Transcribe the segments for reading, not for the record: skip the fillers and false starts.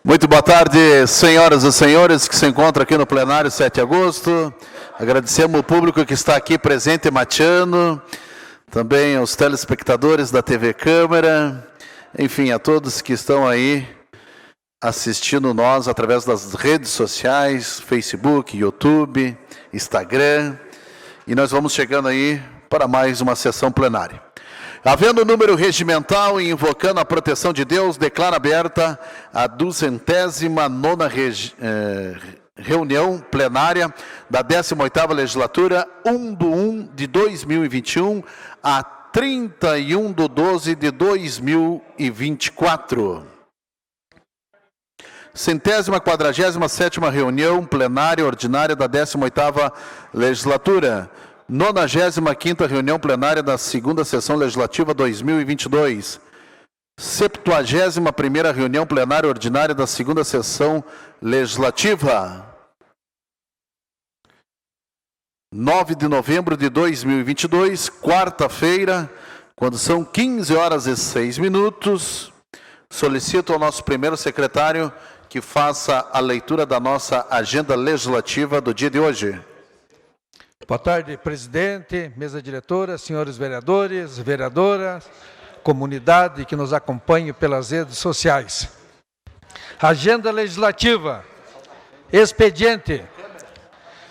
Muito boa tarde, senhoras e senhores que se encontram aqui no plenário 7 de agosto. Agradecemos o público que está aqui presente, mateando, também aos telespectadores da TV Câmara, enfim, a todos que estão aí assistindo nós através das redes sociais, Facebook, YouTube, Instagram, e nós vamos chegando aí para mais uma sessão plenária. Havendo o número regimental e invocando a proteção de Deus, declaro aberta a 209ª reunião plenária da 18ª legislatura, 1/1 de 2021 a 31/12 de 2024. 147ª reunião plenária ordinária da 18ª legislatura. 95ª reunião plenária da 2ª sessão legislativa 2022. 71ª reunião plenária ordinária da 2ª sessão legislativa. 9 de novembro de 2022, quarta-feira, quando são 15h06. Solicito ao nosso primeiro secretário que faça a leitura da nossa agenda legislativa do dia de hoje. Boa tarde, presidente, mesa diretora, senhores vereadores, vereadoras, comunidade que nos acompanha pelas redes sociais. Agenda legislativa. Expediente.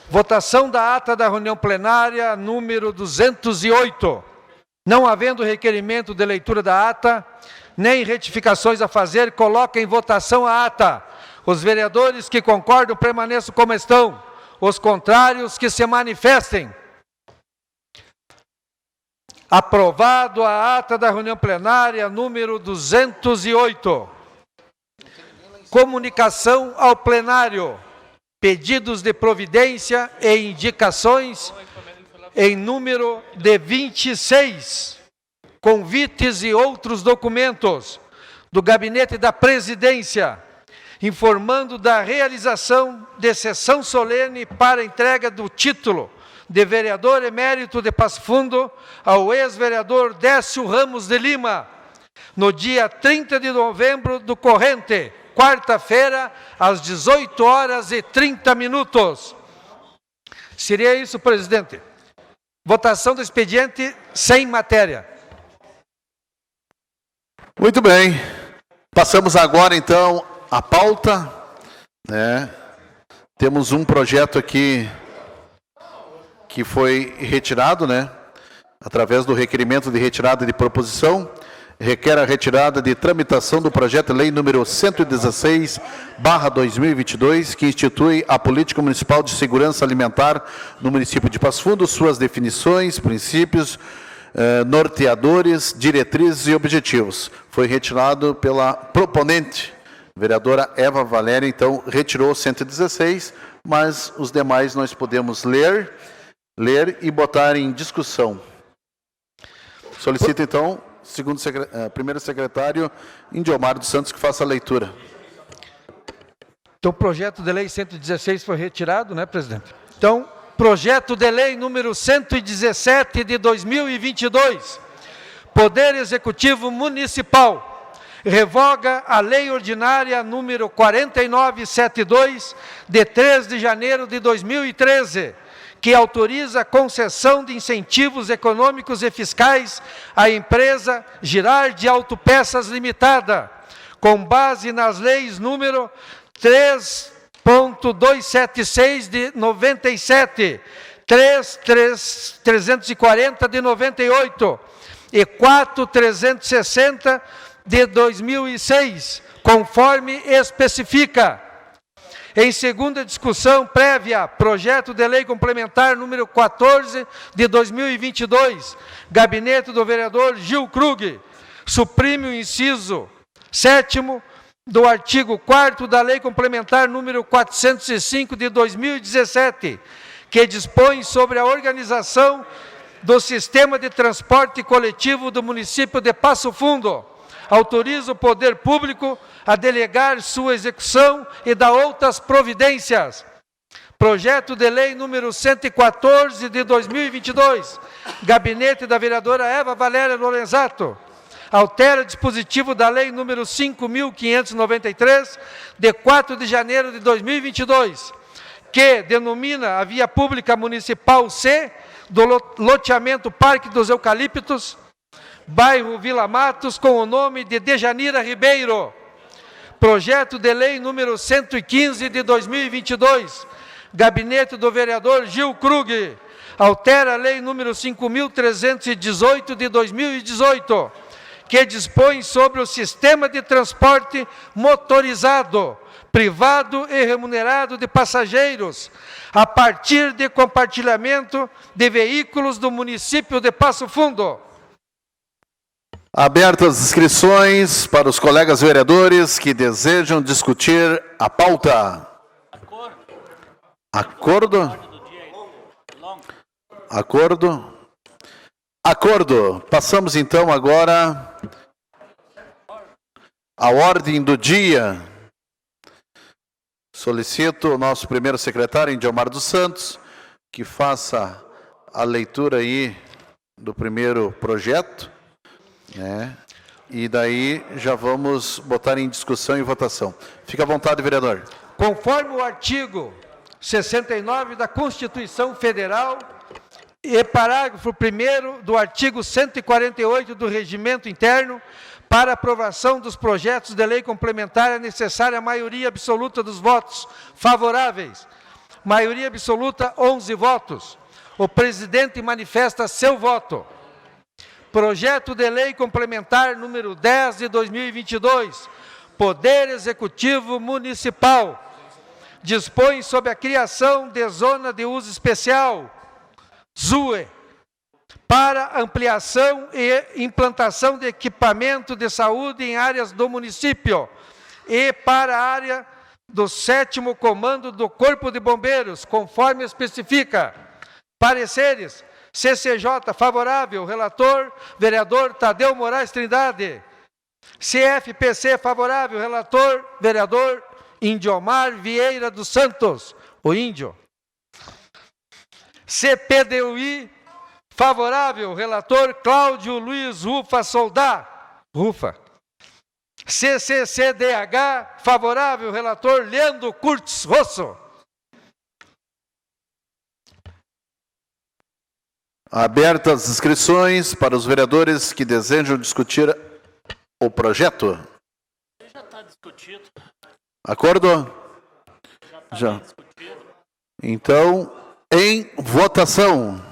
Votação da ata da reunião plenária número 208. Não havendo requerimento de leitura da ata, nem retificações a fazer, coloca em votação a ata. Os vereadores que concordam permaneçam como estão. Os contrários que se manifestem. Aprovado a ata da reunião plenária número 208. Comunicação ao plenário. Pedidos de providência e indicações em número de 26. Convites e outros documentos do Gabinete da Presidência, informando da realização de sessão solene para entrega do título de vereador emérito de Passo Fundo ao ex-vereador Décio Ramos de Lima, no dia 30 de novembro do corrente, quarta-feira, às 18h30. Seria isso, presidente. Votação do expediente sem matéria. Muito bem. Passamos agora, então, a pauta, né? Temos um projeto aqui que foi retirado, né? Através do requerimento de retirada de proposição, requer a retirada de tramitação do projeto de lei número 116/2022, que institui a Política Municipal de Segurança Alimentar no município de Passo Fundo, suas definições, princípios, norteadores, diretrizes e objetivos. Foi retirado pela proponente, vereadora Eva Valéria, então, retirou 116, mas os demais nós podemos ler e botar em discussão. Solicito, então, primeiro secretário, Indiomar dos Santos, que faça a leitura. Então, o projeto de lei 116 foi retirado, né, presidente? Então, projeto de lei número 117 de 2022, Poder Executivo Municipal, revoga a Lei Ordinária número 4972, de 3 de janeiro de 2013, que autoriza a concessão de incentivos econômicos e fiscais à empresa Girardi Autopeças Limitada, com base nas leis número 3.276 de 97, 3.340 de 98 e 4.360 de 2006, conforme especifica. Em segunda discussão prévia, projeto de lei complementar número 14 de 2022, gabinete do vereador Gil Krug, suprime o inciso 7º do artigo 4º da lei complementar número 405 de 2017, que dispõe sobre a organização do sistema de transporte coletivo do município de Passo Fundo. Autoriza o poder público a delegar sua execução e dar outras providências. Projeto de lei número 114 de 2022, gabinete da vereadora Eva Valéria Lorenzato, altera o dispositivo da Lei número 5.593, de 4 de janeiro de 2022, que denomina a via pública municipal C do loteamento Parque dos Eucaliptos, bairro Vila Matos, com o nome de Dejanira Ribeiro. Projeto de lei número 115 de 2022, gabinete do vereador Gil Krug, altera a lei número 5.318 de 2018, que dispõe sobre o sistema de transporte motorizado, privado e remunerado de passageiros, a partir de compartilhamento de veículos do município de Passo Fundo. Abertas as inscrições para os colegas vereadores que desejam discutir a pauta. Acordo? Acordo? Acordo. Passamos então agora à ordem do dia. Solicito o nosso primeiro secretário, Indiomar dos Santos, que faça a leitura aí do primeiro projeto, né? E daí já vamos botar em discussão e votação. Fica à vontade, vereador. Conforme o artigo 69 da Constituição Federal e parágrafo 1º do artigo 148 do Regimento Interno, para aprovação dos projetos de lei complementar é necessária a maioria absoluta dos votos favoráveis. Maioria absoluta, 11 votos. O presidente manifesta seu voto. Projeto de lei complementar número 10 de 2022, Poder Executivo Municipal, dispõe sobre a criação de Zona de Uso Especial, ZUE, para ampliação e implantação de equipamento de saúde em áreas do município e para a área do 7º Comando do Corpo de Bombeiros, conforme especifica. Pareceres: CCJ favorável, relator, vereador Tadeu Moraes Trindade. CFPC favorável, relator, vereador Indiomar Vieira dos Santos, o índio. CPDUI favorável, relator Cláudio Luiz Rufa Soldá, Rufa. CCCDH favorável, relator Leandro Curtis Rosso. Abertas as inscrições para os vereadores que desejam discutir o projeto. Já está discutido. Acordo? Já. Então, em votação.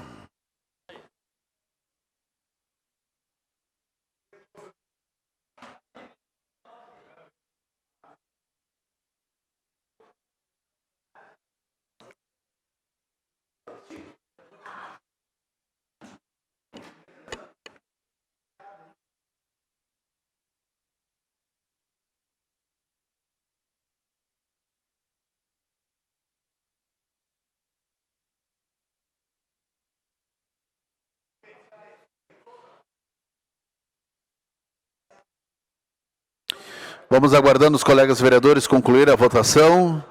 Vamos aguardando os colegas vereadores concluir a votação.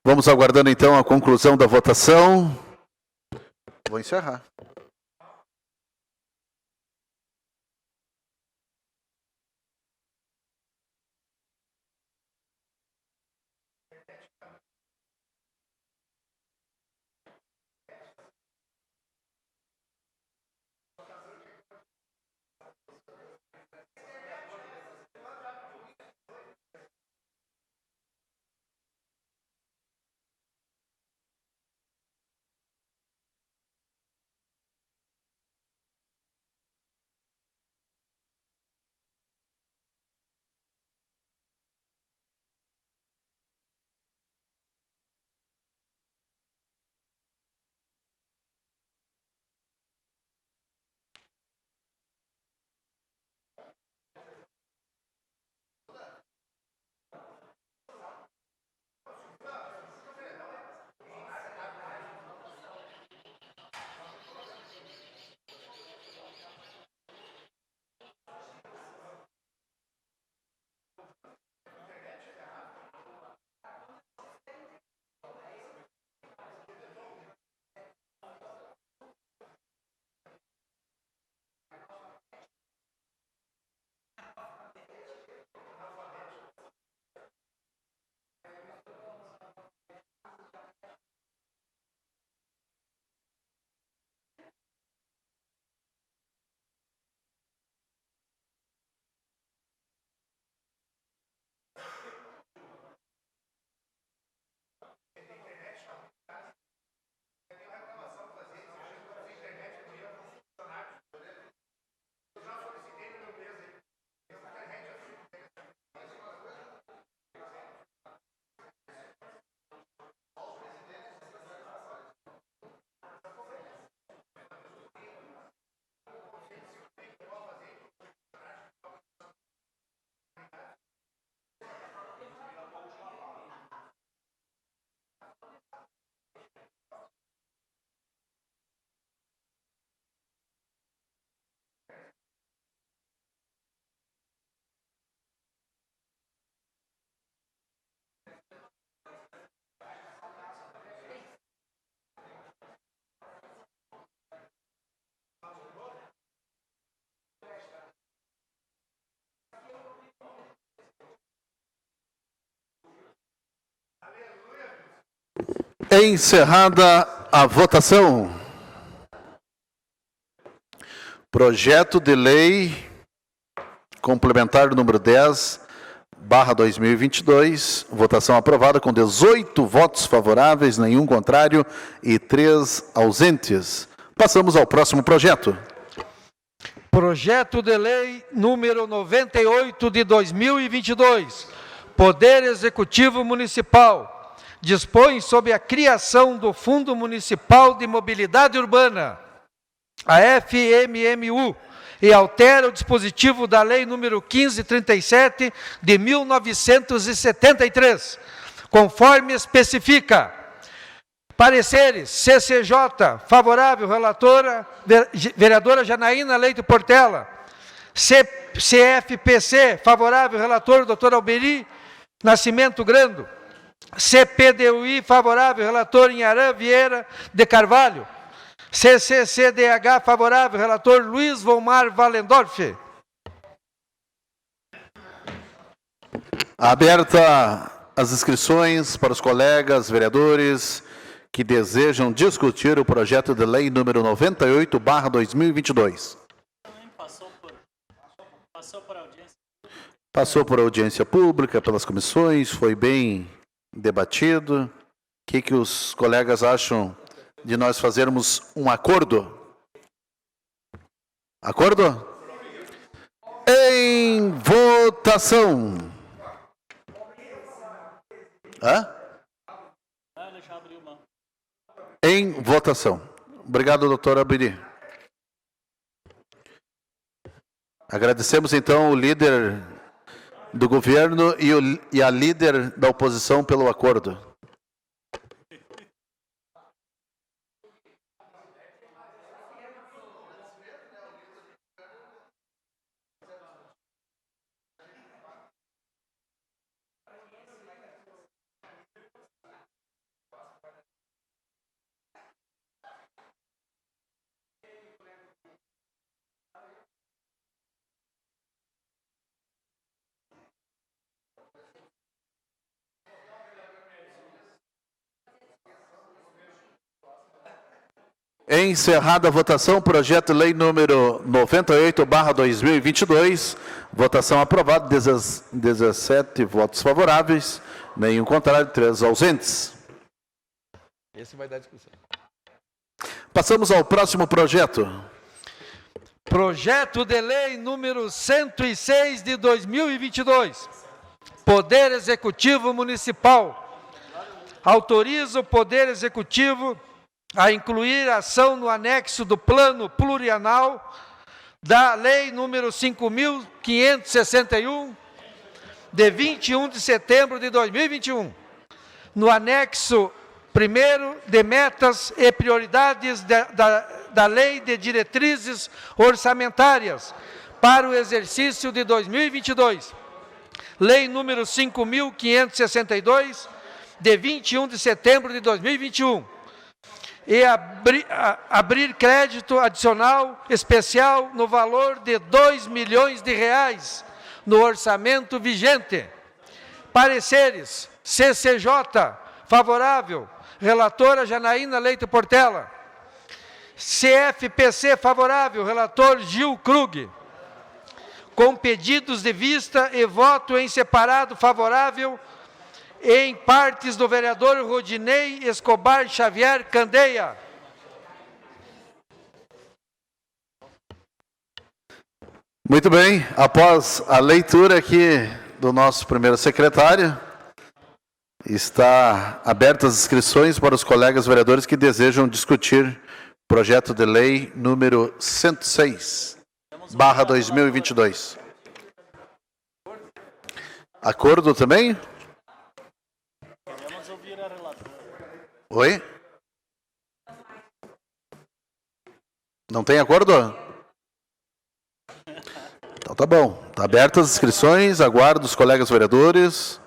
Vamos aguardando então a conclusão da votação. Vou encerrar. Encerrada a votação. Projeto de lei complementar número 10/2022, votação aprovada com 18 votos favoráveis, nenhum contrário e 3 ausentes. Passamos ao próximo projeto. Projeto de lei número 98 de 2022. Poder Executivo Municipal dispõe sobre a criação do Fundo Municipal de Mobilidade Urbana, a FMMU, e altera o dispositivo da Lei número 1537 de 1973, conforme especifica. Pareceres: CCJ, favorável, relatora, vereadora Janaína Leite Portela. CFPC, favorável, relator, doutor Alberi Nascimento Grando. CPDUI, favorável, relator Inharã Vieira de Carvalho. CCCDH, favorável, relator Luiz Volmar Valendorf. Aberta as inscrições para os colegas vereadores que desejam discutir o projeto de lei número 98/2022. Passou por audiência pública, pelas comissões, foi bem debatido. O que os colegas acham de nós fazermos um acordo? Acordo? Em votação. Hã? Em votação. Obrigado, doutor Alberi. Agradecemos, então, o líder do governo e a líder da oposição pelo acordo. Encerrada a votação, projeto de lei número 98/2022, votação aprovada, 17 votos favoráveis, nenhum contrário, 3 ausentes. Esse vai dar discussão. Passamos ao próximo projeto. Projeto de lei número 106 de 2022. Poder Executivo Municipal. Autoriza o Poder Executivo a incluir ação no anexo do Plano Plurianual da Lei número 5.561, de 21 de setembro de 2021, no anexo 1º de metas e prioridades da Lei de Diretrizes Orçamentárias para o exercício de 2022, Lei número 5.562, de 21 de setembro de 2021, e abrir crédito adicional especial no valor de R$2 milhões no orçamento vigente. Pareceres: CCJ, favorável, relatora Janaína Leite Portela. CFPC, favorável, relator Gil Krug. Com pedidos de vista e voto em separado favorável em partes do vereador Rodinei Escobar Xavier Candeia. Muito bem, após a leitura aqui do nosso primeiro secretário, está abertas as inscrições para os colegas vereadores que desejam discutir projeto de lei número 106/2022. Acordo também? Oi? Não tem acordo? Então tá bom. Está abertas as inscrições, aguardo os colegas vereadores.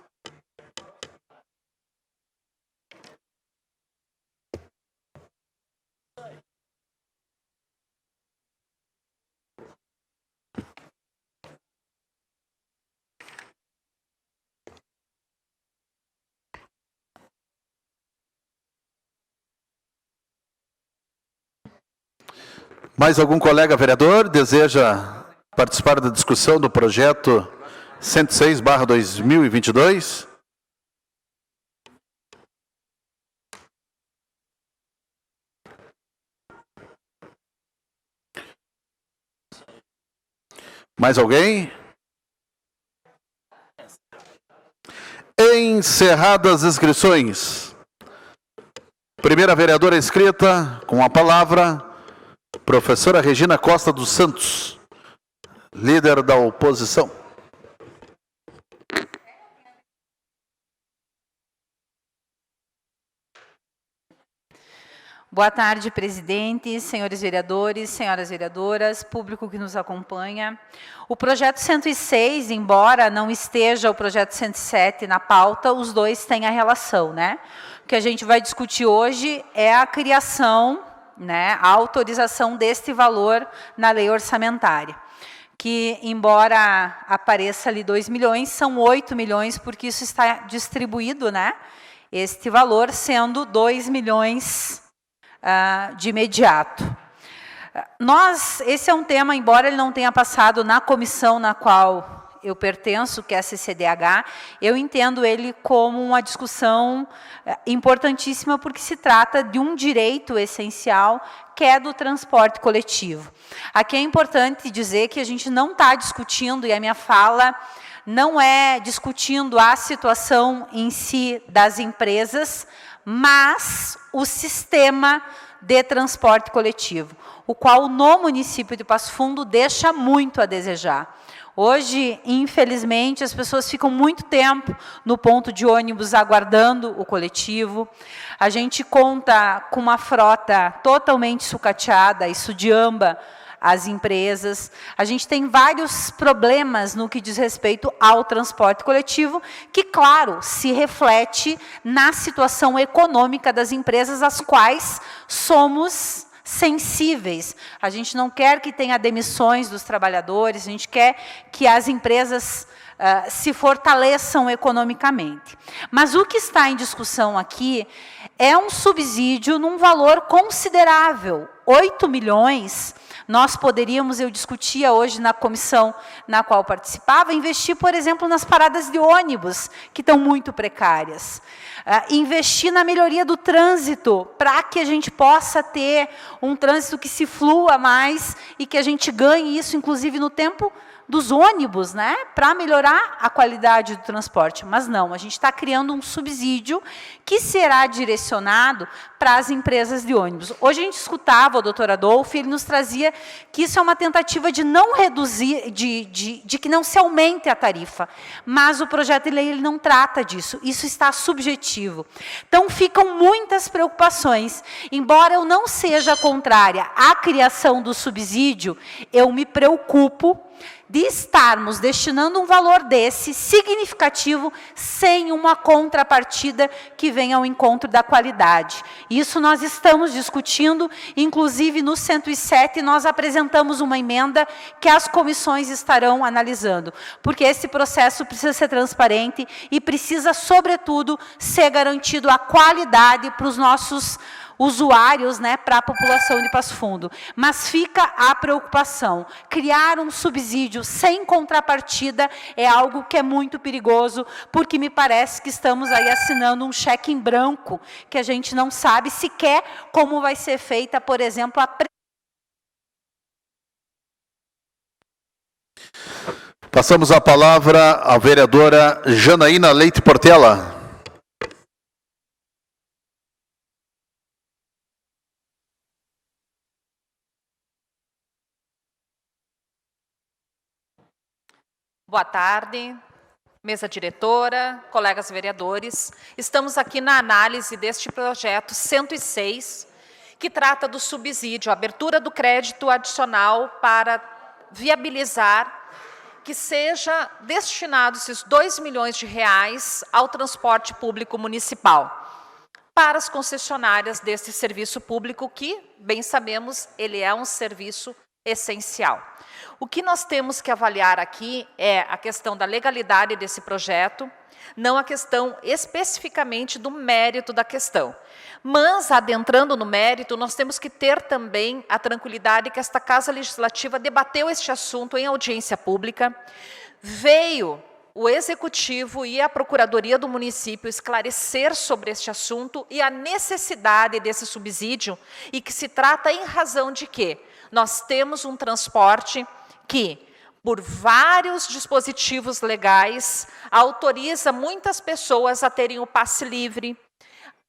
Mais algum colega vereador deseja participar da discussão do projeto 106/2022? Mais alguém? Encerradas as inscrições. Primeira vereadora inscrita, com a palavra, professora Regina Costa dos Santos, líder da oposição. Boa tarde, presidente, senhores vereadores, senhoras vereadoras, público que nos acompanha. O projeto 106, embora não esteja o projeto 107 na pauta, os dois têm a relação, né? O que a gente vai discutir hoje é a criação, né, a autorização deste valor na lei orçamentária, que, embora apareça ali 2 milhões, são 8 milhões, porque isso está distribuído, né? Este valor sendo 2 milhões de imediato. Esse é um tema, embora ele não tenha passado na comissão na qual eu pertenço, que é a CCDH, eu entendo ele como uma discussão importantíssima, porque se trata de um direito essencial, que é do transporte coletivo. Aqui é importante dizer que a gente não está discutindo, e a minha fala não é discutindo a situação em si das empresas, mas o sistema de transporte coletivo, o qual no município de Passo Fundo deixa muito a desejar. Hoje, infelizmente, as pessoas ficam muito tempo no ponto de ônibus aguardando o coletivo. A gente conta com uma frota totalmente sucateada, isso deamba as empresas. A gente tem vários problemas no que diz respeito ao transporte coletivo, que, claro, se reflete na situação econômica das empresas, às quais somos sensíveis. A gente não quer que tenha demissões dos trabalhadores, a gente quer que as empresas se fortaleçam economicamente. Mas o que está em discussão aqui é um subsídio num valor considerável, 8 milhões. Nós poderíamos, eu discutia hoje na comissão na qual participava, investir, por exemplo, nas paradas de ônibus, que estão muito precárias. Investir na melhoria do trânsito, para que a gente possa ter um trânsito que se flua mais e que a gente ganhe isso, inclusive, no tempo dos ônibus, né, para melhorar a qualidade do transporte. Mas não, a gente está criando um subsídio que será direcionado para as empresas de ônibus. Hoje a gente escutava o doutor Adolfo, e ele nos trazia que isso é uma tentativa de não reduzir, de que não se aumente a tarifa. Mas o projeto de lei ele não trata disso, isso está subjetivo. Então ficam muitas preocupações. Embora eu não seja contrária à criação do subsídio, eu me preocupo de estarmos destinando um valor desse significativo sem uma contrapartida que venha ao encontro da qualidade. Isso nós estamos discutindo, inclusive no 107 nós apresentamos uma emenda que as comissões estarão analisando, porque esse processo precisa ser transparente e precisa, sobretudo, ser garantido a qualidade para os nossos usuários, né, para a população de Passo Fundo. Mas fica a preocupação. Criar um subsídio sem contrapartida é algo que é muito perigoso, porque me parece que estamos aí assinando um cheque em branco, que a gente não sabe sequer como vai ser feita, por exemplo, a... Passamos a palavra à vereadora Janaína Leite Portela. Boa tarde, mesa diretora, colegas vereadores. Estamos aqui na análise deste projeto 106, que trata do subsídio, a abertura do crédito adicional para viabilizar que seja destinado esses 2 milhões de reais ao transporte público municipal, para as concessionárias desse serviço público que, bem sabemos, ele é um serviço essencial. O que nós temos que avaliar aqui é a questão da legalidade desse projeto, não a questão especificamente do mérito da questão. Mas, adentrando no mérito, nós temos que ter também a tranquilidade que esta Casa Legislativa debateu este assunto em audiência pública, veio o Executivo e a Procuradoria do município esclarecer sobre este assunto e a necessidade desse subsídio, e que se trata em razão de que nós temos um transporte que, por vários dispositivos legais, autoriza muitas pessoas a terem o passe livre,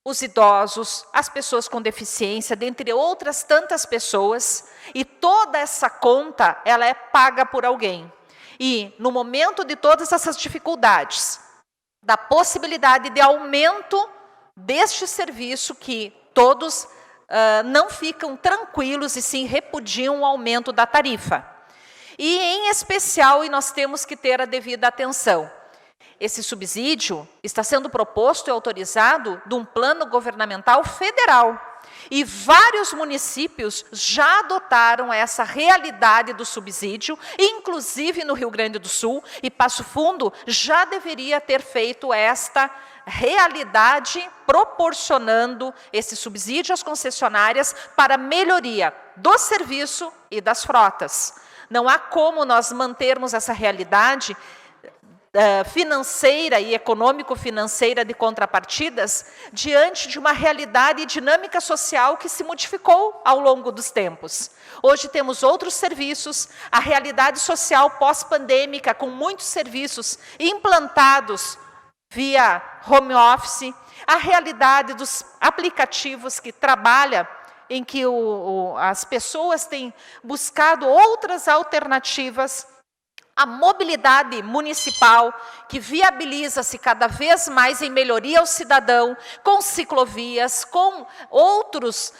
os idosos, as pessoas com deficiência, dentre outras tantas pessoas, e toda essa conta ela é paga por alguém. E, no momento de todas essas dificuldades, da possibilidade de aumento deste serviço, que todos não ficam tranquilos e sim repudiam o aumento da tarifa. E, em especial, e nós temos que ter a devida atenção, esse subsídio está sendo proposto e autorizado de um plano governamental federal. E vários municípios já adotaram essa realidade do subsídio, inclusive no Rio Grande do Sul, e Passo Fundo já deveria ter feito esta realidade, proporcionando esse subsídio às concessionárias para melhoria do serviço e das frotas. Não há como nós mantermos essa realidade financeira e econômico-financeira de contrapartidas diante de uma realidade e dinâmica social que se modificou ao longo dos tempos. Hoje temos outros serviços, a realidade social pós-pandêmica, com muitos serviços implantados via home office, a realidade dos aplicativos que trabalham, em que as pessoas têm buscado outras alternativas, a mobilidade municipal, que viabiliza-se cada vez mais em melhoria ao cidadão, com ciclovias, com outros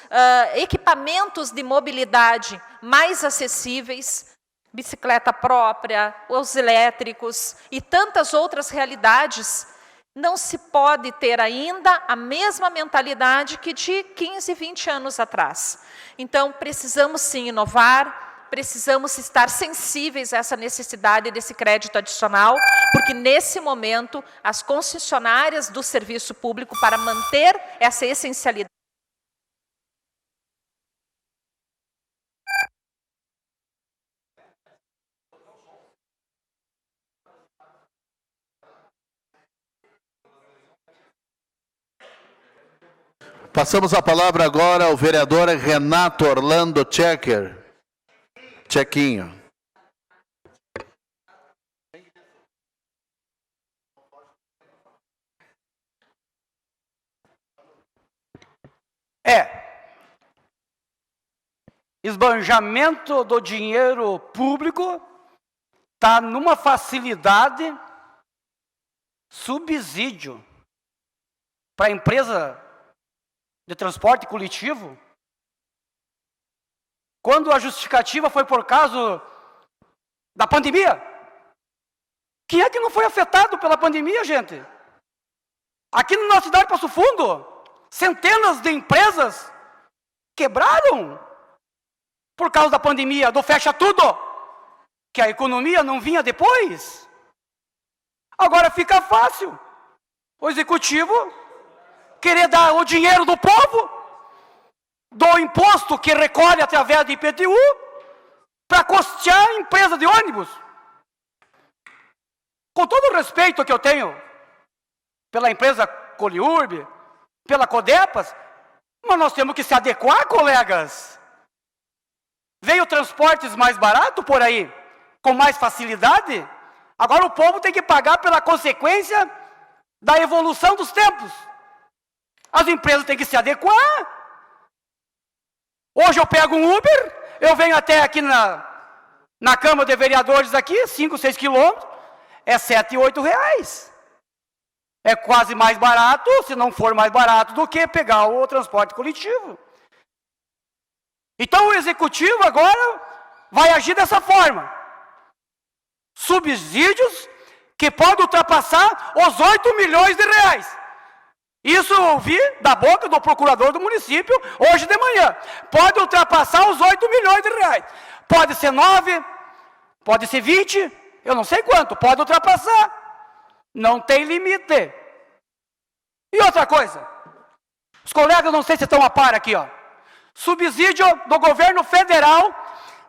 equipamentos de mobilidade mais acessíveis, bicicleta própria, os elétricos e tantas outras realidades. Não se pode ter ainda a mesma mentalidade que de 15, 20 anos atrás. Então, precisamos sim inovar, precisamos estar sensíveis a essa necessidade desse crédito adicional, porque nesse momento as concessionárias do serviço público, para manter essa essencialidade, Passamos a palavra agora ao vereador Renato Orlando Tchequer. Tchequinho. Esbanjamento do dinheiro público está numa facilidade, subsídio para a empresa de transporte coletivo, quando a justificativa foi por causa da pandemia. Quem é que não foi afetado pela pandemia, gente? Aqui na nossa cidade de Passo Fundo, centenas de empresas quebraram por causa da pandemia, do fecha tudo, que a economia não vinha depois. Agora fica fácil o executivo querer dar o dinheiro do povo, do imposto que recolhe através do IPTU, para custear a empresa de ônibus. Com todo o respeito que eu tenho pela empresa Coliurb, pela Codepas, mas nós temos que se adequar, colegas. Veio transportes mais baratos por aí, com mais facilidade, agora o povo tem que pagar pela consequência da evolução dos tempos. As empresas têm que se adequar. Hoje eu pego um Uber, eu venho até aqui na Câmara de Vereadores, aqui, 5, 6 quilômetros, é 7, 8 reais. É quase mais barato, se não for mais barato, do que pegar o transporte coletivo. Então o Executivo agora vai agir dessa forma. Subsídios que podem ultrapassar os 8 milhões de reais. Isso eu ouvi da boca do procurador do município hoje de manhã. Pode ultrapassar os 8 milhões de reais. Pode ser 9, pode ser 20, eu não sei quanto, pode ultrapassar. Não tem limite. E outra coisa, os colegas não sei se estão a par aqui, ó. Subsídio do governo federal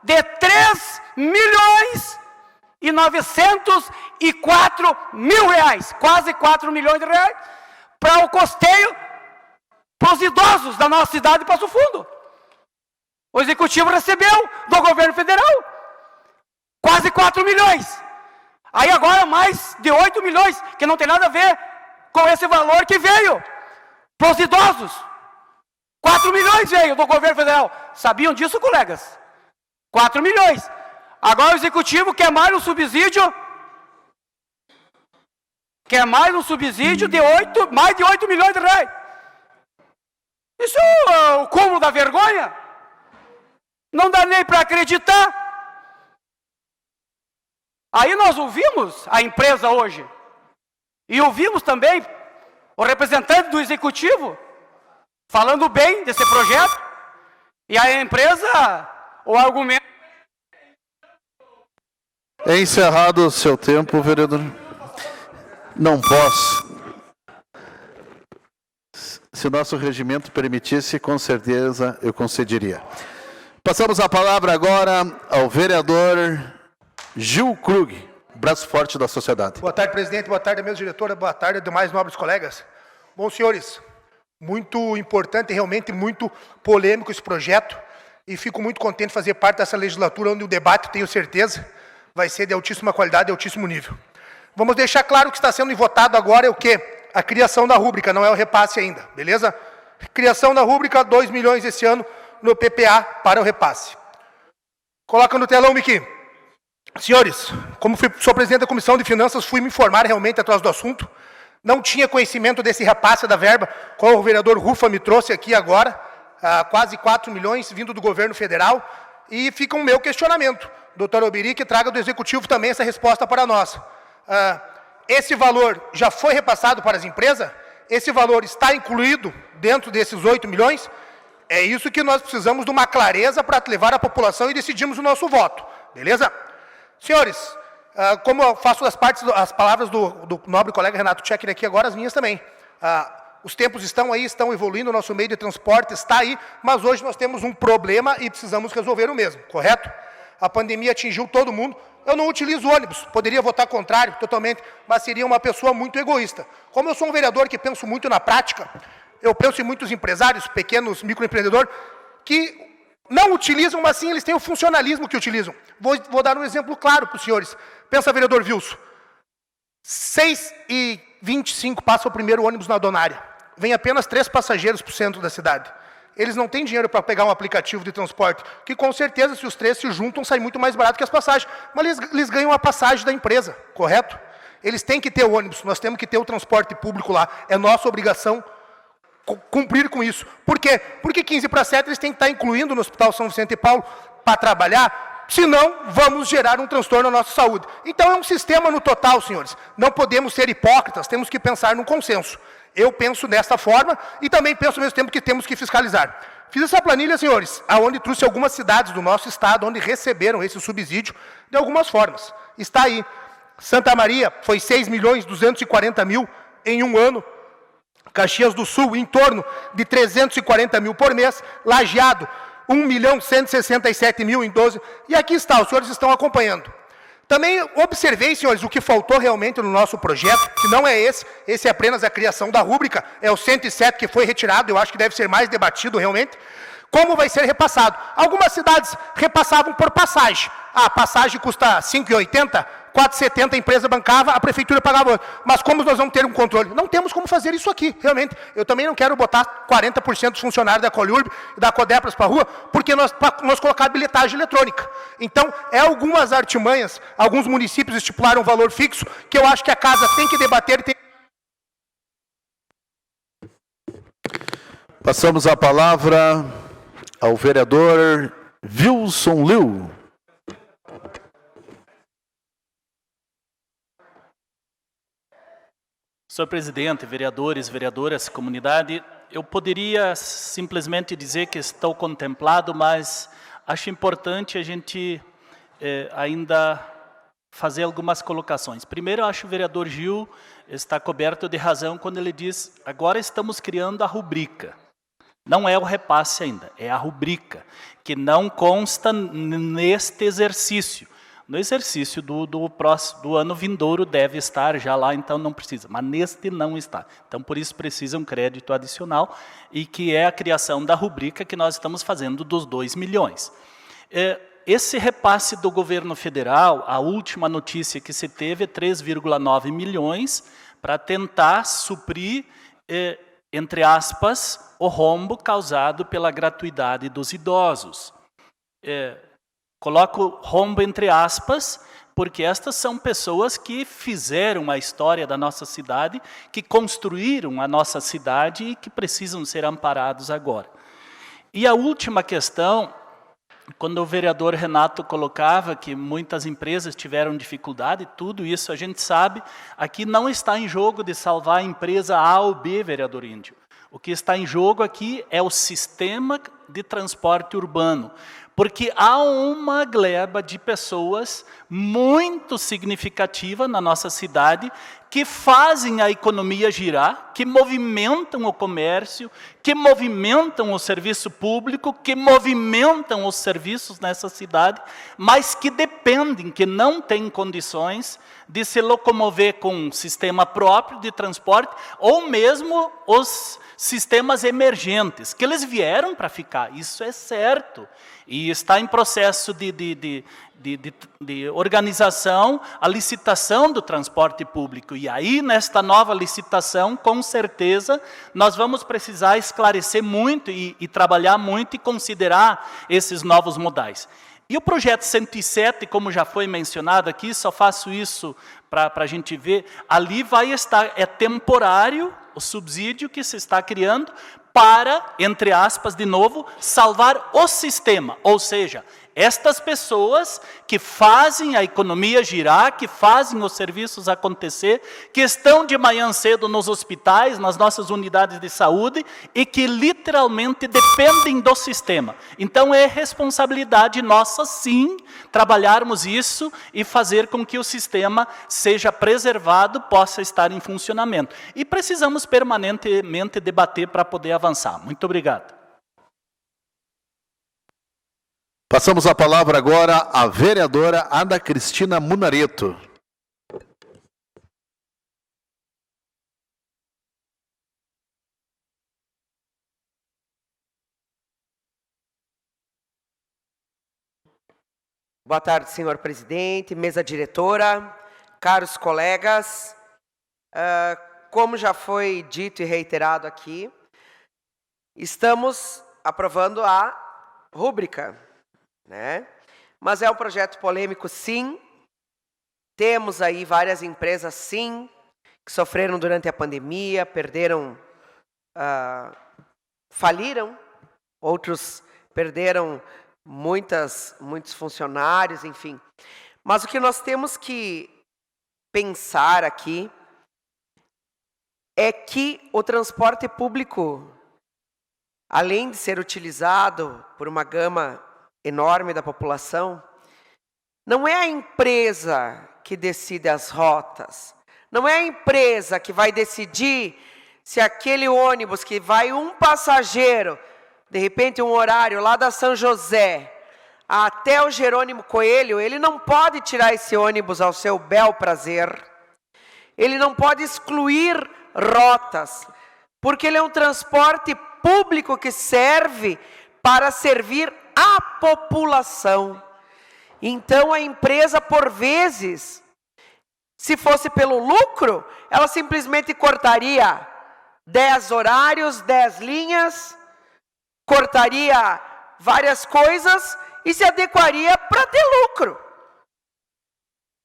de 3.904.000 reais, quase 4 milhões de reais, para o custeio para os idosos da nossa cidade de Passo Fundo. O executivo recebeu do governo federal quase 4 milhões. Aí agora mais de 8 milhões, que não tem nada a ver com esse valor que veio para os idosos. 4 milhões veio do governo federal. Sabiam disso, colegas? 4 milhões. Agora o executivo quer mais um subsídio. Quer mais um subsídio de mais de 8 milhões de reais. Isso é o cúmulo da vergonha. Não dá nem para acreditar. Aí nós ouvimos a empresa hoje. E ouvimos também o representante do executivo falando bem desse projeto. E a empresa, o argumento... É encerrado o seu tempo, vereador. Não posso. Se o nosso regimento permitisse, com certeza eu concederia. Passamos a palavra agora ao vereador Gil Krug, braço forte da sociedade. Boa tarde, presidente. Boa tarde, mesa diretora. Boa tarde, demais nobres colegas. Bom, senhores, muito importante, realmente muito polêmico esse projeto. E fico muito contente de fazer parte dessa legislatura onde o debate, tenho certeza, vai ser de altíssima qualidade, de altíssimo nível. Vamos deixar claro que está sendo votado agora é o quê? A criação da rúbrica, não é o repasse ainda, beleza? Criação da rúbrica, 2 milhões esse ano no PPA para o repasse. Coloca no telão, Miki. Senhores, como sou presidente da Comissão de Finanças, fui me informar realmente atrás do assunto. Não tinha conhecimento desse repasse da verba, como o vereador Rufa me trouxe aqui agora, quase 4 milhões vindo do governo federal, e fica o meu questionamento. Doutor Obiri, que traga do Executivo também essa resposta para nós. Esse valor já foi repassado para as empresas? Esse valor está incluído dentro desses 8 milhões? É isso que nós precisamos de uma clareza para levar a população e decidirmos o nosso voto, beleza? Senhores, como eu faço as palavras do nobre colega Renato Tchecker aqui agora, as minhas também. Os tempos estão aí, estão evoluindo, o nosso meio de transporte está aí, mas hoje nós temos um problema e precisamos resolver o mesmo, correto? A pandemia atingiu todo mundo. Eu não utilizo ônibus, poderia votar contrário totalmente, mas seria uma pessoa muito egoísta. Como eu sou um vereador que penso muito na prática, eu penso em muitos empresários, pequenos microempreendedores, que não utilizam, mas sim eles têm o funcionalismo que utilizam. Vou dar um exemplo claro para os senhores. Pensa, vereador Wilson. 6h25 passa o primeiro ônibus na Donária. Vem apenas 3 passageiros para o centro da cidade. Eles não têm dinheiro para pegar um aplicativo de transporte, que com certeza, se os 3 se juntam, sai muito mais barato que as passagens. Mas eles ganham a passagem da empresa, correto? Eles têm que ter o ônibus, nós temos que ter o transporte público lá. É nossa obrigação cumprir com isso. Por quê? Porque 15 para 7 eles têm que estar incluindo no Hospital São Vicente e Paulo para trabalhar, senão vamos gerar um transtorno na nossa saúde. Então é um sistema no total, senhores. Não podemos ser hipócritas, temos que pensar num consenso. Eu penso desta forma e também penso ao mesmo tempo que temos que fiscalizar. Fiz essa planilha, senhores, aonde trouxe algumas cidades do nosso estado onde receberam esse subsídio de algumas formas. Está aí. Santa Maria foi 6.240.000 em um ano. Caxias do Sul, em torno de 340.000 por mês. Lajeado, 1.167.000 em 12. E aqui está, os senhores estão acompanhando. Também observei, senhores, o que faltou realmente no nosso projeto, que não é esse é apenas a criação da rúbrica, é o 107 que foi retirado, eu acho que deve ser mais debatido realmente. Como vai ser repassado? Algumas cidades repassavam por passagem. A passagem custa R$ 5,80, R$ 4,70 a empresa bancava, a prefeitura pagava outro. Mas como nós vamos ter um controle? Não temos como fazer isso aqui, realmente. Eu também não quero botar 40% dos funcionários da Coliurb e da Codepras para a rua, porque nós colocar bilhetagem eletrônica. Então, algumas artimanhas, alguns municípios estipularam um valor fixo, que eu acho que a casa tem que debater e tem... Passamos a palavra ao vereador Wilson Liu. Senhor presidente, vereadores, vereadoras, comunidade, eu poderia simplesmente dizer que estou contemplado, mas acho importante a gente ainda fazer algumas colocações. Primeiro, eu acho que o vereador Gil está coberto de razão quando ele diz: agora estamos criando a rubrica. Não é o repasse ainda, é a rubrica, que não consta neste exercício. No exercício do ano vindouro deve estar já lá, então não precisa. Mas neste não está. Então, por isso, precisa um crédito adicional, e que é a criação da rubrica que nós estamos fazendo dos 2 milhões. Esse repasse do governo federal, a última notícia que se teve é 3,9 milhões para tentar suprir, entre aspas, o rombo causado pela gratuidade dos idosos. Coloco rombo entre aspas, porque estas são pessoas que fizeram a história da nossa cidade, que construíram a nossa cidade e que precisam ser amparados agora. E a última questão, quando o vereador Renato colocava que muitas empresas tiveram dificuldade, tudo isso a gente sabe, aqui não está em jogo de salvar a empresa A ou B, vereador Índio. O que está em jogo aqui é o sistema de transporte urbano, porque há uma gleba de pessoas muito significativa na nossa cidade que fazem a economia girar, que movimentam o comércio, que movimentam o serviço público, que movimentam os serviços nessa cidade, mas que dependem, que não têm condições de se locomover com um sistema próprio de transporte, ou mesmo os sistemas emergentes, que eles vieram para ficar, isso é certo. E está em processo de organização a licitação do transporte público. E aí, nesta nova licitação, com certeza, nós vamos precisar esclarecer muito e trabalhar muito e considerar esses novos modais. E o projeto 107, como já foi mencionado aqui, só faço isso para a gente ver, ali vai estar, é temporário o subsídio que se está criando para, entre aspas, de novo, salvar o sistema, ou seja, estas pessoas que fazem a economia girar, que fazem os serviços acontecer, que estão de manhã cedo nos hospitais, nas nossas unidades de saúde, e que literalmente dependem do sistema. Então é responsabilidade nossa, sim, trabalharmos isso e fazer com que o sistema seja preservado, possa estar em funcionamento. E precisamos permanentemente debater para poder avançar. Muito obrigado. Passamos a palavra agora à vereadora Ana Cristina Munareto. Boa tarde, senhor presidente, mesa diretora, caros colegas. Como já foi dito e reiterado aqui, estamos aprovando a rúbrica, né? Mas é um projeto polêmico, sim. Temos aí várias empresas, sim, que sofreram durante a pandemia, perderam, faliram, outros perderam muitos funcionários, enfim. Mas o que nós temos que pensar aqui é que o transporte público, além de ser utilizado por uma gama enorme da população, não é a empresa que decide as rotas, não é a empresa que vai decidir se aquele ônibus que vai um passageiro, de repente um horário lá da São José até o Jerônimo Coelho, ele não pode tirar esse ônibus ao seu bel prazer, ele não pode excluir rotas, porque ele é um transporte público que serve para servir a população. Então a empresa, por vezes, se fosse pelo lucro, ela simplesmente cortaria 10 horários, 10 linhas, cortaria várias coisas e se adequaria para ter lucro,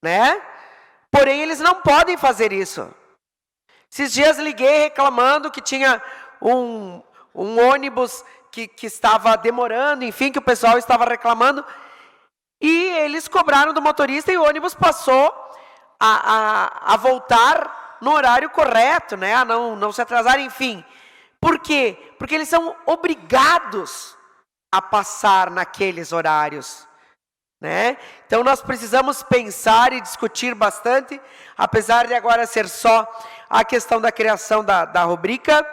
né? Porém, eles não podem fazer isso. Esses dias liguei reclamando que tinha um ônibus que estava demorando, enfim, que o pessoal estava reclamando, e eles cobraram do motorista e o ônibus passou a voltar no horário correto, né? A não se atrasar, enfim. Por quê? Porque eles são obrigados a passar naqueles horários, né? Então nós precisamos pensar e discutir bastante, apesar de agora ser só a questão da criação da rubrica,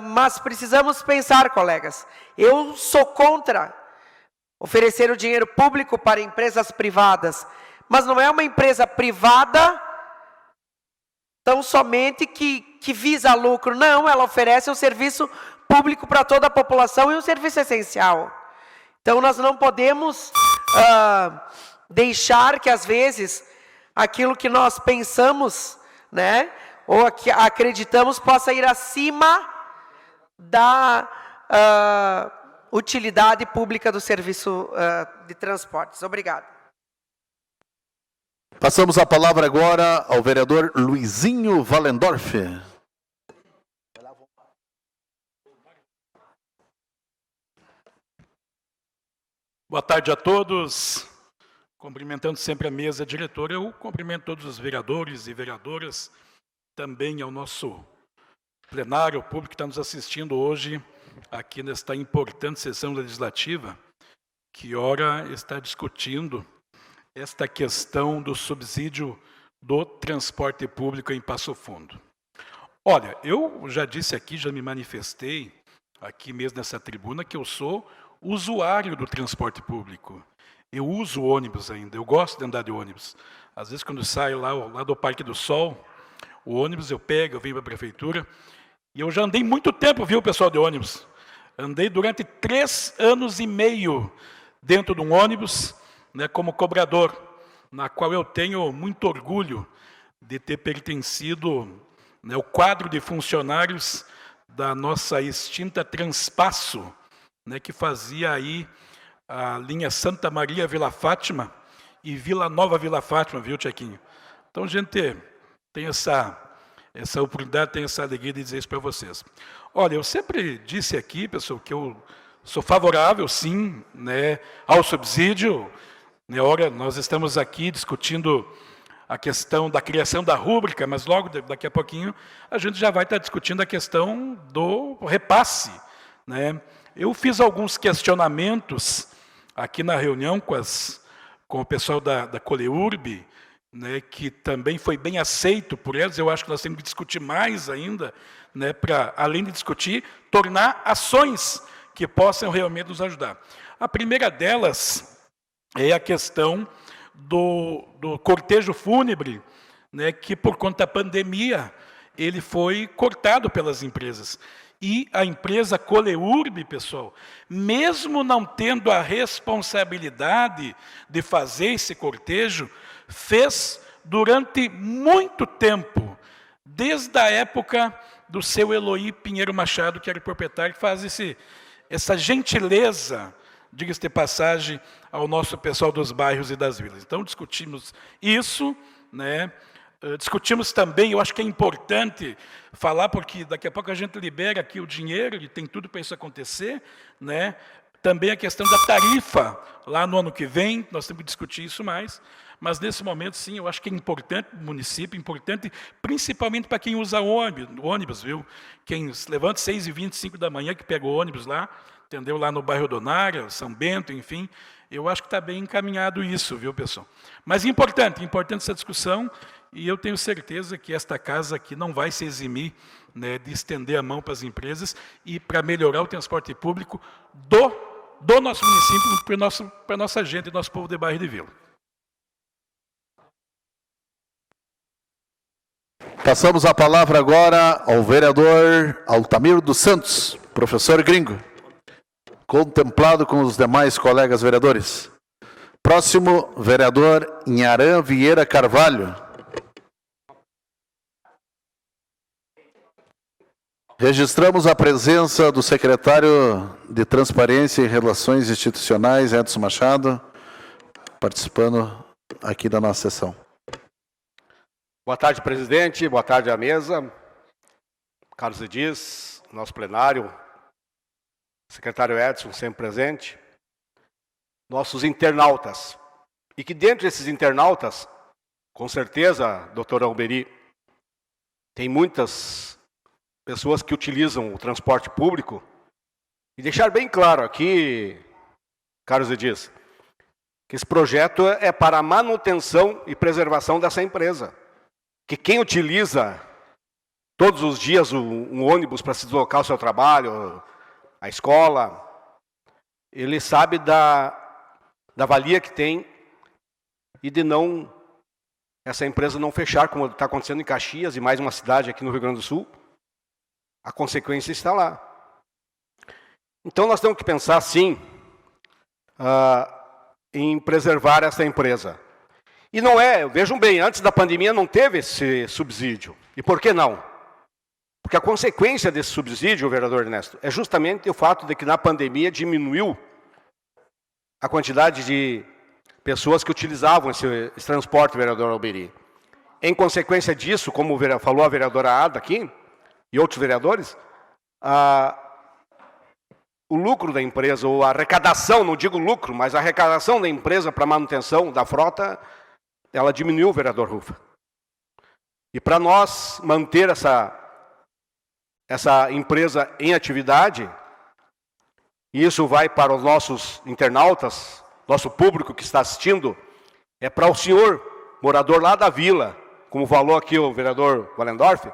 mas precisamos pensar, colegas. Eu sou contra oferecer o dinheiro público para empresas privadas, mas não é uma empresa privada tão somente que visa lucro. Não, ela oferece um serviço público para toda a população e um serviço essencial. Então nós não podemos deixar que às vezes aquilo que nós pensamos, né, ou acreditamos possa ir acima da utilidade pública do serviço de transportes. Obrigado. Passamos a palavra agora ao vereador Luizinho Wallendorf. Boa tarde a todos. Cumprimentando sempre a mesa diretora, eu cumprimento todos os vereadores e vereadoras, também ao nosso plenário, o público que está nos assistindo hoje, aqui nesta importante sessão legislativa, que ora está discutindo esta questão do subsídio do transporte público em Passo Fundo. Olha, eu já disse aqui, já me manifestei aqui mesmo nessa tribuna, que eu sou usuário do transporte público. Eu uso ônibus ainda, eu gosto de andar de ônibus. Às vezes, quando eu saio lá do Parque do Sol, o ônibus eu pego, eu venho para a prefeitura, e eu já andei muito tempo, viu, pessoal de ônibus? Andei durante 3 anos e meio dentro de um ônibus, né, como cobrador, na qual eu tenho muito orgulho de ter pertencido, né, ao quadro de funcionários da nossa extinta Transpasso, né, que fazia aí a linha Santa Maria Vila Fátima e Vila Nova Vila Fátima, viu, Tchequinho? Então, gente, tem essa oportunidade, tem essa alegria de dizer isso para vocês. Olha, eu sempre disse aqui, pessoal, que eu sou favorável, sim, né, ao subsídio. Né, ora, nós estamos aqui discutindo a questão da criação da rúbrica, mas logo, daqui a pouquinho, a gente já vai estar discutindo a questão do repasse, né? Eu fiz alguns questionamentos aqui na reunião com o pessoal da Coleurb, né, que também foi bem aceito por eles. Eu acho que nós temos que discutir mais ainda, né, para, além de discutir, tornar ações que possam realmente nos ajudar. A primeira delas é a questão do cortejo fúnebre, né, que por conta da pandemia ele foi cortado pelas empresas. E a empresa Coleurb, pessoal, mesmo não tendo a responsabilidade de fazer esse cortejo, fez durante muito tempo, desde a época do seu Eloy Pinheiro Machado, que era o proprietário, que faz essa gentileza, diga-se de passagem, ao nosso pessoal dos bairros e das vilas. Então, discutimos isso, né? Discutimos também, eu acho que é importante falar, porque daqui a pouco a gente libera aqui o dinheiro, e tem tudo para isso acontecer, né? Também a questão da tarifa, lá no ano que vem, nós temos que discutir isso mais, mas nesse momento, sim, eu acho que é importante o município, importante principalmente para quem usa ônibus, viu? Quem se levanta 6h25 da manhã, que pega o ônibus lá, entendeu? Lá no bairro Donária, São Bento, enfim, eu acho que está bem encaminhado isso, viu, pessoal? Mas importante essa discussão, e eu tenho certeza que esta casa aqui não vai se eximir, né, de estender a mão para as empresas e para melhorar o transporte público do nosso município, para a nossa gente, nosso povo de bairro e de vila. Passamos a palavra agora ao vereador Altamiro dos Santos, professor gringo, contemplado com os demais colegas vereadores. Próximo, vereador Inharã Vieira Carvalho. Registramos a presença do secretário de Transparência e Relações Institucionais, Edson Machado, participando aqui da nossa sessão. Boa tarde, presidente. Boa tarde à mesa. Carlos Edis, nosso plenário. Secretário Edson, sempre presente. Nossos internautas. E que dentro desses internautas, com certeza, doutor Alberi, tem muitas pessoas que utilizam o transporte público E deixar bem claro aqui, Carlos Edis, que esse projeto é para a manutenção e preservação dessa empresa. Que quem utiliza todos os dias um ônibus para se deslocar ao seu trabalho, à escola, ele sabe da valia que tem e de não essa empresa não fechar, como está acontecendo em Caxias e mais uma cidade aqui no Rio Grande do Sul. A consequência está lá. Então nós temos que pensar, sim, em preservar essa empresa. E não vejam bem, antes da pandemia não teve esse subsídio. E por que não? Porque a consequência desse subsídio, vereador Ernesto, é justamente o fato de que na pandemia diminuiu a quantidade de pessoas que utilizavam esse transporte, vereador Alberi. Em consequência disso, como falou a vereadora Ada aqui, e outros vereadores, o lucro da empresa, ou a arrecadação, não digo lucro, mas a arrecadação da empresa para manutenção da frota, ela diminuiu, vereador Rufa. E para nós manter essa empresa em atividade, e isso vai para os nossos internautas, nosso público que está assistindo, é para o senhor, morador lá da vila, como falou aqui o vereador Wallendorf,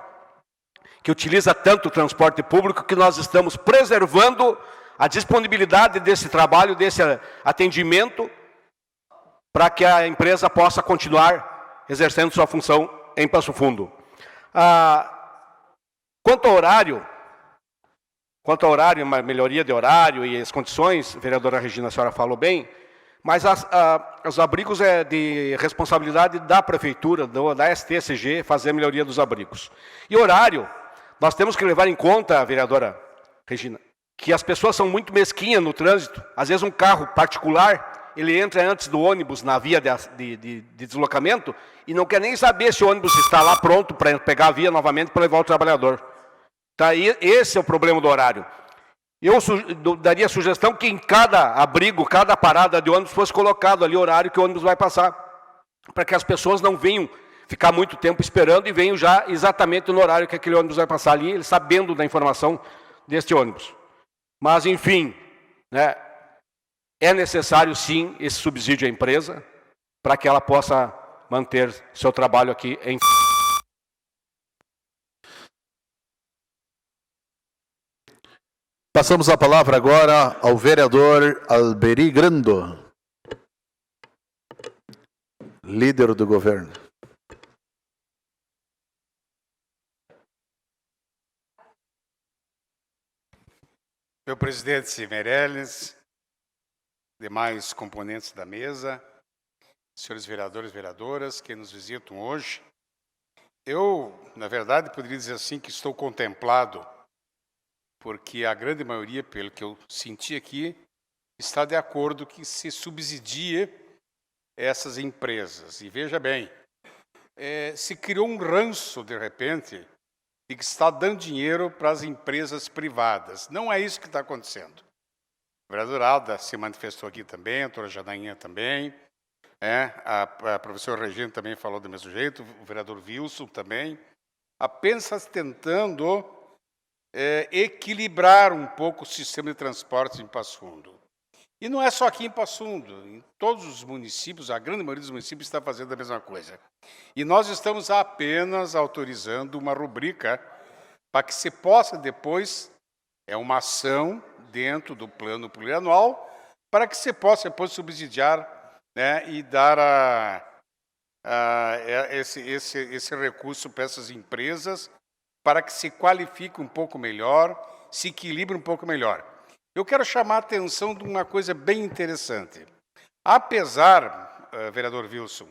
que utiliza tanto o transporte público, que nós estamos preservando a disponibilidade desse trabalho, desse atendimento, para que a empresa possa continuar exercendo sua função em Passo Fundo. Quanto ao horário, uma melhoria de horário e as condições, vereadora Regina, a senhora falou bem, mas os abrigos é de responsabilidade da prefeitura, da STSG, fazer a melhoria dos abrigos. E horário, nós temos que levar em conta, vereadora Regina, que as pessoas são muito mesquinhas no trânsito. Às vezes um carro particular, ele entra antes do ônibus na via de deslocamento e não quer nem saber se o ônibus está lá pronto para pegar a via novamente para levar o trabalhador. Tá, esse é o problema do horário. Eu daria a sugestão que em cada abrigo, cada parada de ônibus fosse colocado ali o horário que o ônibus vai passar, para que as pessoas não venham ficar muito tempo esperando e venham já exatamente no horário que aquele ônibus vai passar ali, ele sabendo da informação deste ônibus. Mas, enfim, né, é necessário, sim, esse subsídio à empresa para que ela possa manter seu trabalho aqui em... Passamos a palavra agora ao vereador Alberi Grando, líder do governo. Meu presidente Meirelles, demais componentes da mesa, senhores vereadores e vereadoras que nos visitam hoje, eu, na verdade, poderia dizer assim que estou contemplado, porque a grande maioria, pelo que eu senti aqui, está de acordo que se subsidie essas empresas. E veja bem, se criou um ranço, de repente, de que está dando dinheiro para as empresas privadas. Não é isso que está acontecendo. A vereadora Alda se manifestou aqui também, a doutora Janainha também, a professora Regina também falou do mesmo jeito, o vereador Wilson também, apenas tentando equilibrar um pouco o sistema de transporte em Passo Fundo. E não é só aqui em Passo Fundo, em todos os municípios, a grande maioria dos municípios está fazendo a mesma coisa. E nós estamos apenas autorizando uma rubrica para que se possa depois, uma ação dentro do plano plurianual, para que se possa depois subsidiar, né, e dar esse recurso para essas empresas, para que se qualifique um pouco melhor, se equilibre um pouco melhor. Eu quero chamar a atenção de uma coisa bem interessante. Apesar, vereador Wilson,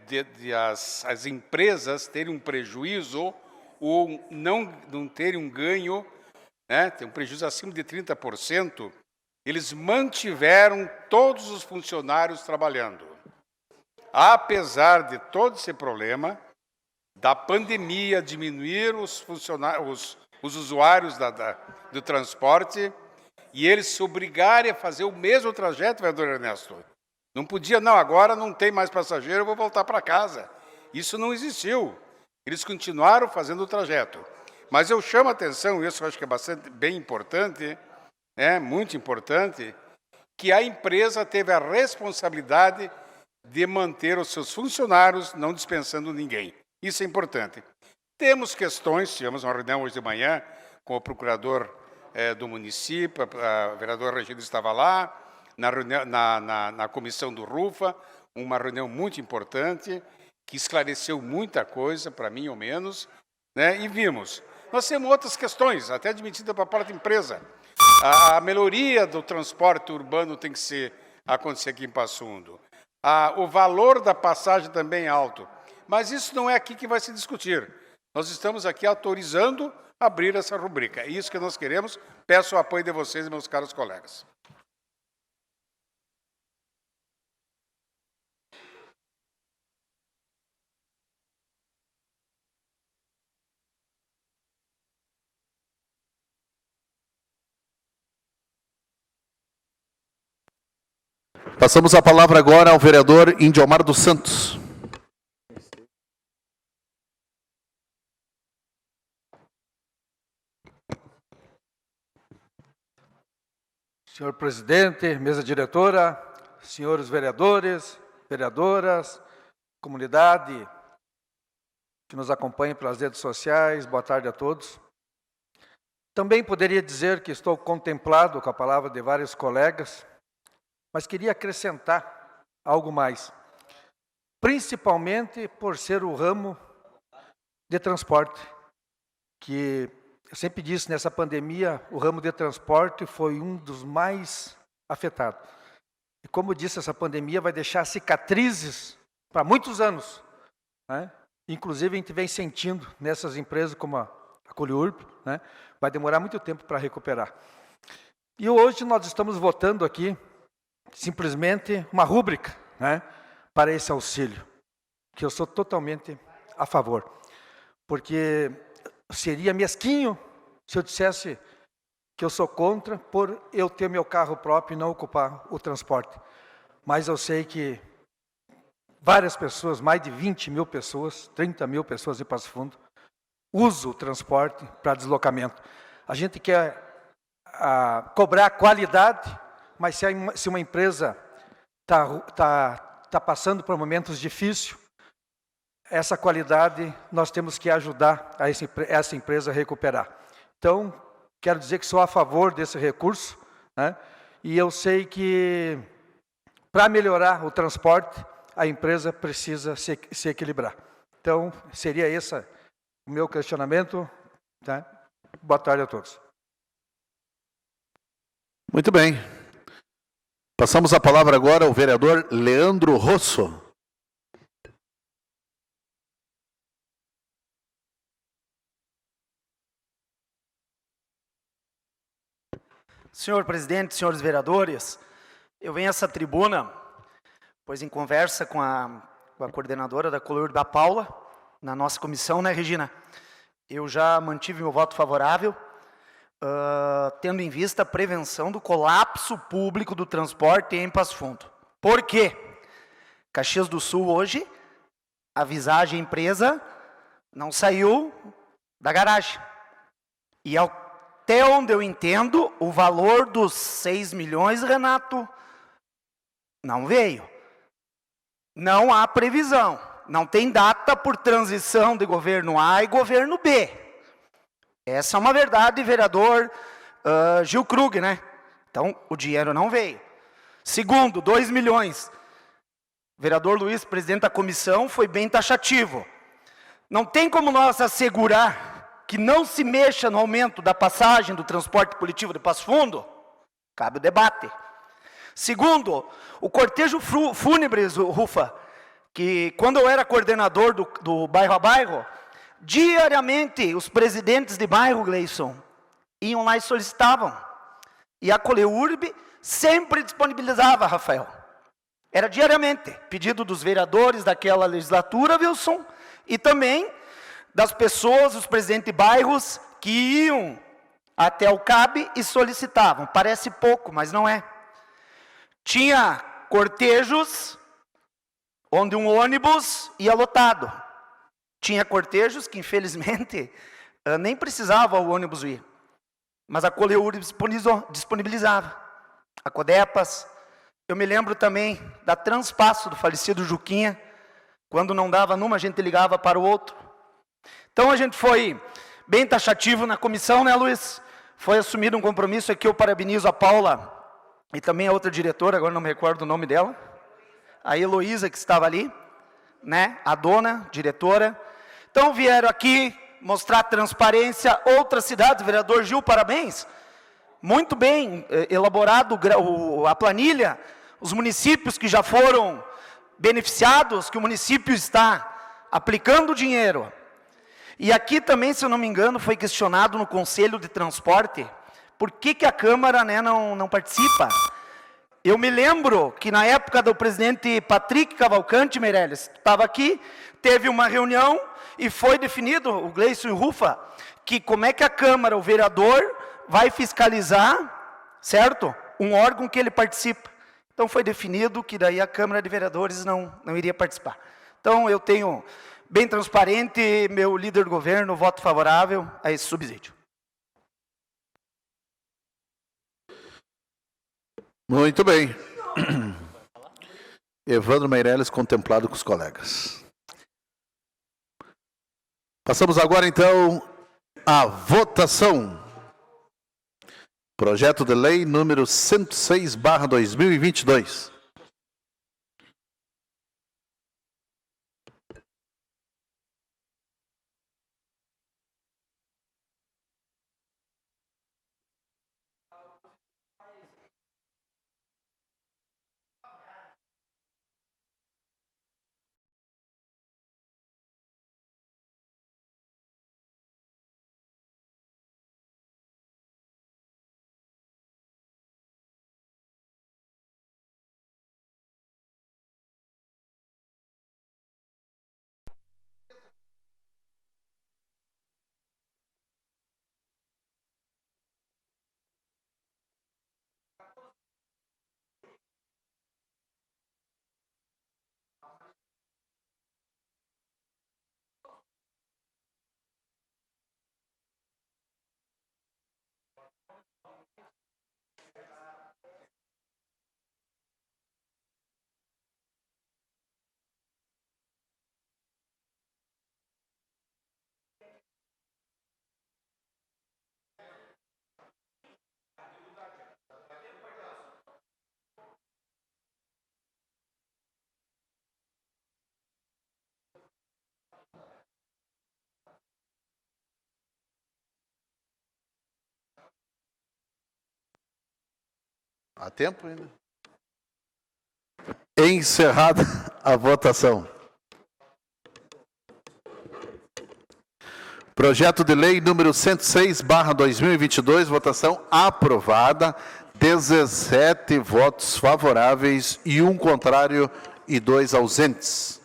de as empresas terem um prejuízo ou não terem um ganho, né, tem um prejuízo acima de 30%, eles mantiveram todos os funcionários trabalhando. Apesar de todo esse problema, da pandemia, diminuir os usuários do transporte e eles se obrigarem a fazer o mesmo trajeto, vereador Ernesto. Não podia, não, agora não tem mais passageiro, eu vou voltar para casa. Isso não existiu. Eles continuaram fazendo o trajeto. Mas eu chamo a atenção, isso eu acho que é bem importante, muito importante, que a empresa teve a responsabilidade de manter os seus funcionários, não dispensando ninguém. Isso é importante. Temos questões, tivemos uma reunião hoje de manhã com o procurador do município, a vereadora Regina estava lá, na comissão do RUFA, uma reunião muito importante, que esclareceu muita coisa, para mim ao menos, e vimos. Nós temos outras questões, até admitidas para a própria empresa. A melhoria do transporte urbano tem que acontecer aqui em Passo Fundo. O valor da passagem também é alto. Mas isso não é aqui que vai se discutir. Nós estamos aqui autorizando abrir essa rubrica. É isso que nós queremos. Peço o apoio de vocês, meus caros colegas. Passamos a palavra agora ao vereador Indiomar dos Santos. Senhor presidente, mesa diretora, senhores vereadores, vereadoras, comunidade que nos acompanha pelas redes sociais, boa tarde a todos. Também poderia dizer que estou contemplado com a palavra de vários colegas, mas queria acrescentar algo mais, principalmente por ser o ramo de transporte, que eu sempre disse, nessa pandemia, o ramo de transporte foi um dos mais afetados. E como disse, essa pandemia vai deixar cicatrizes para muitos anos, Inclusive, a gente vem sentindo nessas empresas como a Coliurb, vai demorar muito tempo para recuperar. E hoje nós estamos votando aqui simplesmente uma rúbrica para esse auxílio, que eu sou totalmente a favor, porque seria mesquinho se eu dissesse que eu sou contra por eu ter meu carro próprio e não ocupar o transporte. Mas eu sei que várias pessoas, mais de 20 mil pessoas, 30 mil pessoas em Passo Fundo, usam o transporte para deslocamento. A gente quer cobrar qualidade, mas se uma empresa está passando por momentos difíceis, essa qualidade nós temos que ajudar essa empresa a recuperar. Então, quero dizer que sou a favor desse recurso, e eu sei que para melhorar o transporte, a empresa precisa se equilibrar. Então, seria esse o meu questionamento. Boa tarde a todos. Muito bem. Passamos a palavra agora ao vereador Leandro Rosso. Senhor presidente, senhores vereadores, eu venho a essa tribuna, pois em conversa com a coordenadora da Coliurb, a Paula, na nossa comissão, Regina? Eu já mantive meu voto favorável, tendo em vista a prevenção do colapso público do transporte em Passo Fundo. Por quê? Caxias do Sul hoje, a Visage, a empresa, não saiu da garagem. E até onde eu entendo, o valor dos 6 milhões, Renato, não veio. Não há previsão. Não tem data por transição de governo A e governo B. Essa é uma verdade, vereador Gil Krug, Então, o dinheiro não veio. Segundo, 2 milhões. Vereador Luiz, presidente da comissão, foi bem taxativo. Não tem como nós assegurar que não se mexa no aumento da passagem do transporte coletivo de Passo Fundo? Cabe o debate. Segundo, o cortejo fúnebres, Rufa, que quando eu era coordenador do bairro a bairro, diariamente os presidentes de bairro, Gleison, iam lá e solicitavam. E a Coliurb sempre disponibilizava, Rafael. Era diariamente, pedido dos vereadores daquela legislatura, Wilson, e também das pessoas, os presidentes de bairros, que iam até o CAB e solicitavam. Parece pouco, mas não é. Tinha cortejos onde um ônibus ia lotado. Tinha cortejos que, infelizmente, nem precisava o ônibus ir. mas a Coleur disponibilizava. A Codepas. Eu me lembro também da Transpasso, do falecido Juquinha. Quando não dava numa, a gente ligava para o outro. Então, a gente foi bem taxativo na comissão, né, Luiz? Foi assumido um compromisso aqui, eu parabenizo a Paula e também a outra diretora, agora não me recordo o nome dela, a Heloísa, que estava ali, né, a dona, diretora. Então, vieram aqui mostrar transparência. Outras cidades, vereador Gil, parabéns. Muito bem elaborado a planilha, os municípios que já foram beneficiados, que o município está aplicando o dinheiro. E aqui também, se eu não me engano, foi questionado no Conselho de Transporte, por que a Câmara, né, não participa. Eu me lembro que na época do presidente Patrick Cavalcante, Meirelles, estava aqui, teve uma reunião e foi definido, o Gleison e o Rufa, que como é que a Câmara, o vereador, vai fiscalizar, certo? Um órgão que ele participa. Então foi definido que daí a Câmara de Vereadores não iria participar. Então eu tenho bem transparente, meu líder do governo, voto favorável a esse subsídio. Muito bem. Evandro Meirelles, contemplado com os colegas. Passamos agora, então, à votação. Projeto de lei número 106/2022. Há tempo ainda. Encerrada a votação. Projeto de lei número 106/2022, votação aprovada, 17 votos favoráveis e 1 contrário e 2 ausentes.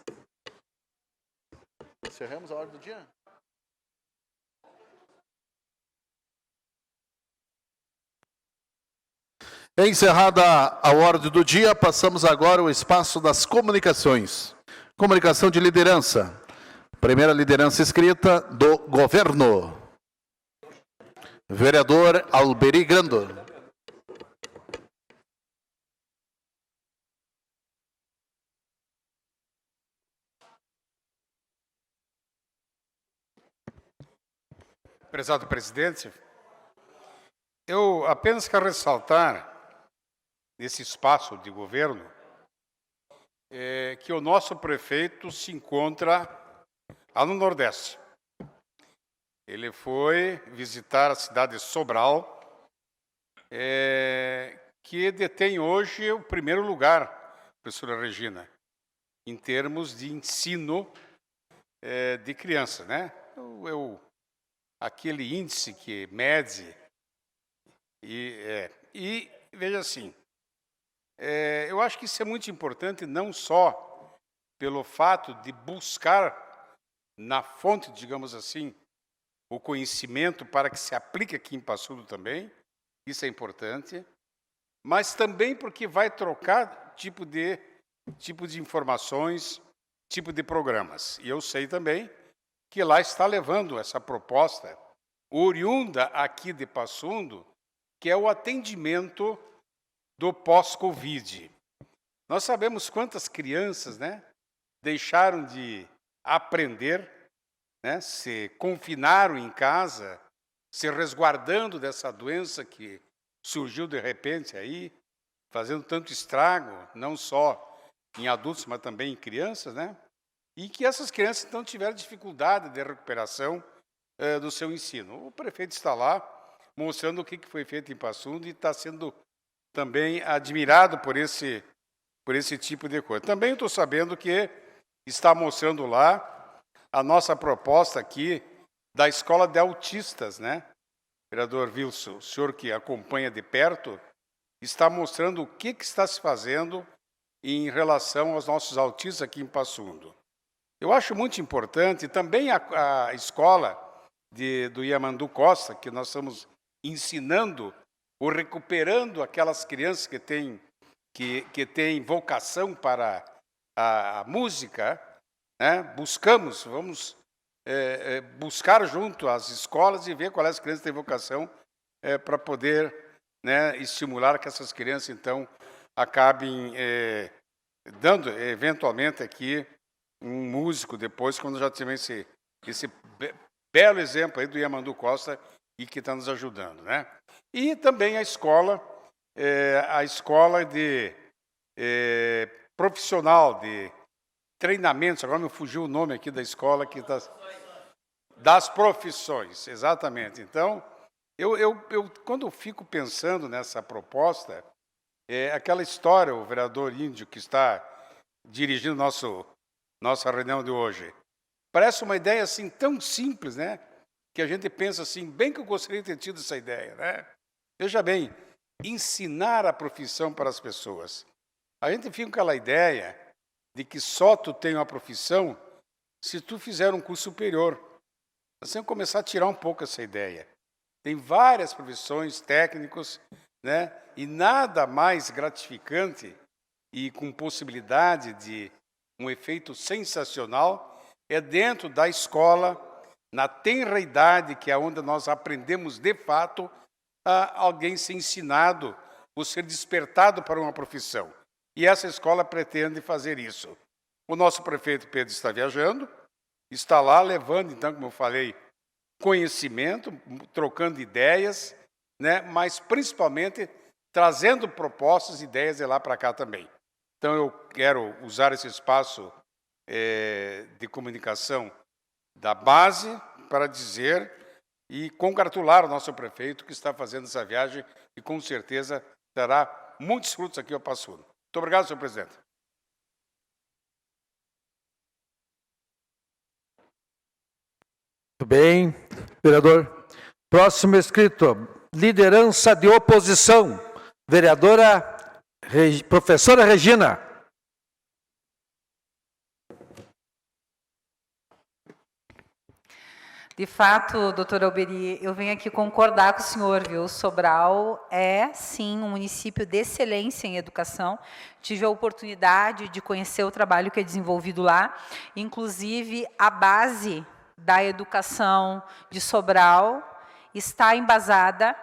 Encerramos a ordem do dia? Encerrada a ordem do dia, passamos agora ao espaço das comunicações. Comunicação de liderança. Primeira liderança escrita do governo. Vereador Alberi Grando. Prezado presidente, eu apenas quero ressaltar nesse espaço de governo que o nosso prefeito se encontra lá no Nordeste. Ele foi visitar a cidade de Sobral, que detém hoje o primeiro lugar, professora Regina, em termos de ensino de criança, né? Aquele índice que mede e veja assim, eu acho que isso é muito importante, não só pelo fato de buscar na fonte, digamos assim, o conhecimento para que se aplique aqui em Passo Fundo também, isso é importante, mas também porque vai trocar tipo de informações, tipo de programas. E eu sei também que lá está levando essa proposta oriunda aqui de Passo Fundo, que é o atendimento do pós-Covid. Nós sabemos quantas crianças, né, deixaram de aprender, né, se confinaram em casa, se resguardando dessa doença que surgiu de repente aí, fazendo tanto estrago, não só em adultos, mas também em crianças, né? E que essas crianças, então, tiveram dificuldade de recuperação do seu ensino. O prefeito está lá, mostrando o que foi feito em Passo Fundo e está sendo também admirado por esse tipo de coisa. Também estou sabendo que está mostrando lá a nossa proposta aqui da Escola de Autistas, né? Vereador Wilson, o senhor que acompanha de perto, está mostrando o que está se fazendo em relação aos nossos autistas aqui em Passo Fundo. Eu acho muito importante também a escola do Yamandu Costa, que nós estamos ensinando ou recuperando aquelas crianças que têm vocação para a música, né? Vamos buscar junto às escolas e ver quais as crianças têm vocação para poder, né, estimular que essas crianças, então, acabem dando, eventualmente, aqui um músico depois, quando já tiver esse belo exemplo aí do Yamandu Costa e que está nos ajudando, né? E também a escola de profissional de treinamentos, agora me fugiu o nome aqui da escola, que tá, das profissões, exatamente. Então, quando eu fico pensando nessa proposta, aquela história, o vereador Índio, que está dirigindo nossa reunião de hoje, parece uma ideia assim tão simples, né? Que a gente pensa assim, bem que eu gostaria de ter tido essa ideia, né? Veja bem, ensinar a profissão para as pessoas. A gente fica com aquela ideia de que só tu tem uma profissão se tu fizer um curso superior. Nós temos que começar a tirar um pouco essa ideia. Tem várias profissões, técnicos, né? E nada mais gratificante e com possibilidade de um efeito sensacional é dentro da escola, na tenra idade, que é onde nós aprendemos de fato a alguém ser ensinado ou ser despertado para uma profissão. E essa escola pretende fazer isso. O nosso prefeito Pedro está viajando, está lá levando, então, como eu falei, conhecimento, trocando ideias, né? Mas principalmente trazendo propostas e ideias de lá para cá também. Então, eu quero usar esse espaço de comunicação da base para dizer e congratular o nosso prefeito que está fazendo essa viagem e, com certeza, terá muitos frutos aqui ao Passo Fundo. Muito obrigado, senhor presidente. Muito bem, vereador. Próximo inscrito, liderança de oposição, vereadora professora Regina. De fato, doutor Alberi, eu venho aqui concordar com o senhor, viu? Sobral é, sim, um município de excelência em educação. Tive a oportunidade de conhecer o trabalho que é desenvolvido lá. Inclusive, a base da educação de Sobral está embasada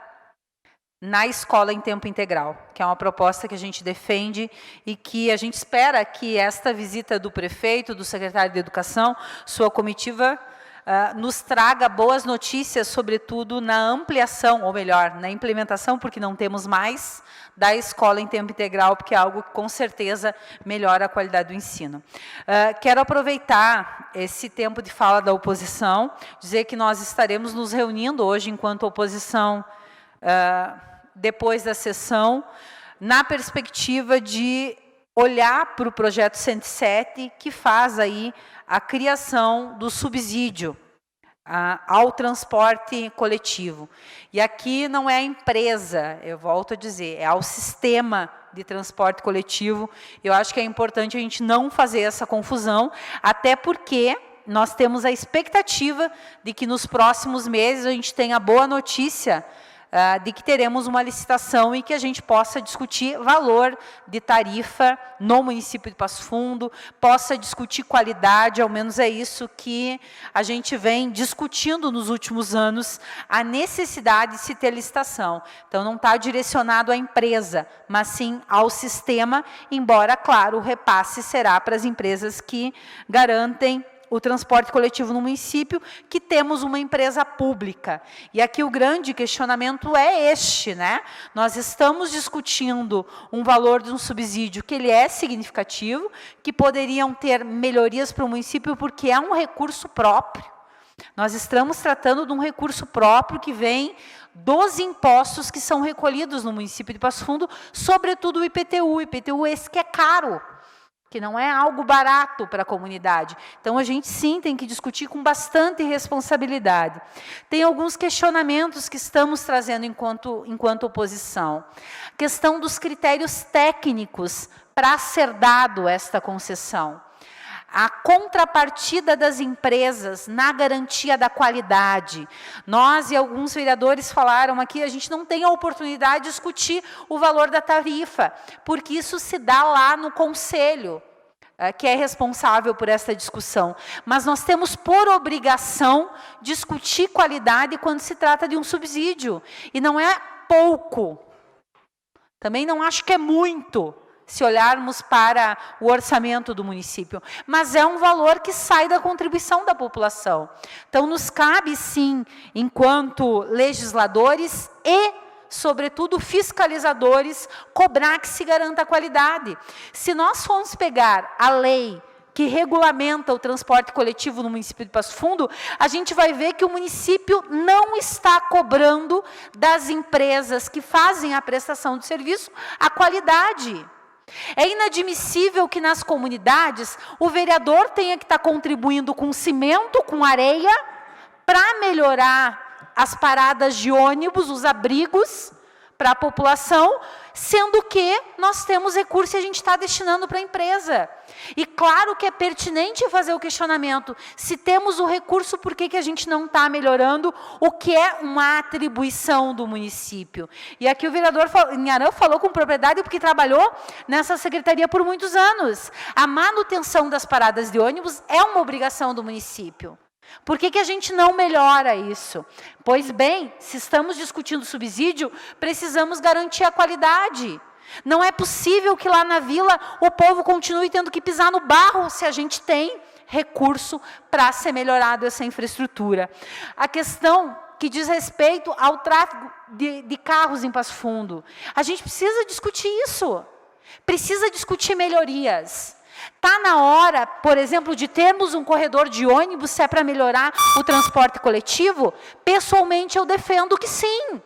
na escola em tempo integral, que é uma proposta que a gente defende e que a gente espera que esta visita do prefeito, do secretário de Educação, sua comitiva, nos traga boas notícias, sobretudo na ampliação, ou melhor, na implementação, porque não temos mais, da escola em tempo integral, porque é algo que, com certeza, melhora a qualidade do ensino. Quero aproveitar esse tempo de fala da oposição, dizer que nós estaremos nos reunindo hoje, enquanto oposição, depois da sessão, na perspectiva de olhar para o projeto 107, que faz aí a criação do subsídio ao transporte coletivo. E aqui não é a empresa, eu volto a dizer, é ao sistema de transporte coletivo. Eu acho que é importante a gente não fazer essa confusão, até porque nós temos a expectativa de que nos próximos meses a gente tenha boa notícia de que teremos uma licitação e que a gente possa discutir valor de tarifa no município de Passo Fundo, possa discutir qualidade, ao menos é isso que a gente vem discutindo nos últimos anos, a necessidade de se ter licitação. Então, não está direcionado à empresa, mas sim ao sistema, embora, claro, o repasse será para as empresas que garantem o transporte coletivo no município, que temos uma empresa pública. E aqui o grande questionamento é este, né? Nós estamos discutindo um valor de um subsídio que ele é significativo, que poderiam ter melhorias para o município, porque é um recurso próprio. Nós estamos tratando de um recurso próprio que vem dos impostos que são recolhidos no município de Passo Fundo, sobretudo o IPTU. O IPTU esse que é caro, que não é algo barato para a comunidade. Então, a gente, sim, tem que discutir com bastante responsabilidade. Tem alguns questionamentos que estamos trazendo enquanto oposição. A questão dos critérios técnicos para ser dado esta concessão. A contrapartida das empresas na garantia da qualidade. Nós e alguns vereadores falaram aqui, a gente não tem a oportunidade de discutir o valor da tarifa, porque isso se dá lá no conselho, que é responsável por essa discussão. Mas nós temos por obrigação discutir qualidade quando se trata de um subsídio. E não é pouco. Também não acho que é muito, se olharmos para o orçamento do município, mas é um valor que sai da contribuição da população. Então, nos cabe, sim, enquanto legisladores e, sobretudo, fiscalizadores, cobrar que se garanta a qualidade. Se nós formos pegar a lei que regulamenta o transporte coletivo no município de Passo Fundo, a gente vai ver que o município não está cobrando das empresas que fazem a prestação de serviço a qualidade. É inadmissível que nas comunidades o vereador tenha que estar contribuindo com cimento, com areia, para melhorar as paradas de ônibus, os abrigos para a população, sendo que nós temos recurso e a gente está destinando para a empresa. E claro que é pertinente fazer o questionamento, se temos o recurso, por que a gente não está melhorando o que é uma atribuição do município? E aqui o vereador Inharã falou com propriedade, porque trabalhou nessa secretaria por muitos anos. A manutenção das paradas de ônibus é uma obrigação do município. Por que a gente não melhora isso? Pois bem, se estamos discutindo subsídio, precisamos garantir a qualidade. Não é possível que lá na vila o povo continue tendo que pisar no barro se a gente tem recurso para ser melhorado essa infraestrutura. A questão que diz respeito ao tráfego de carros em Passo Fundo. A gente precisa discutir isso. Precisa discutir melhorias. Está na hora, por exemplo, de termos um corredor de ônibus, se é para melhorar o transporte coletivo? Pessoalmente, eu defendo que sim.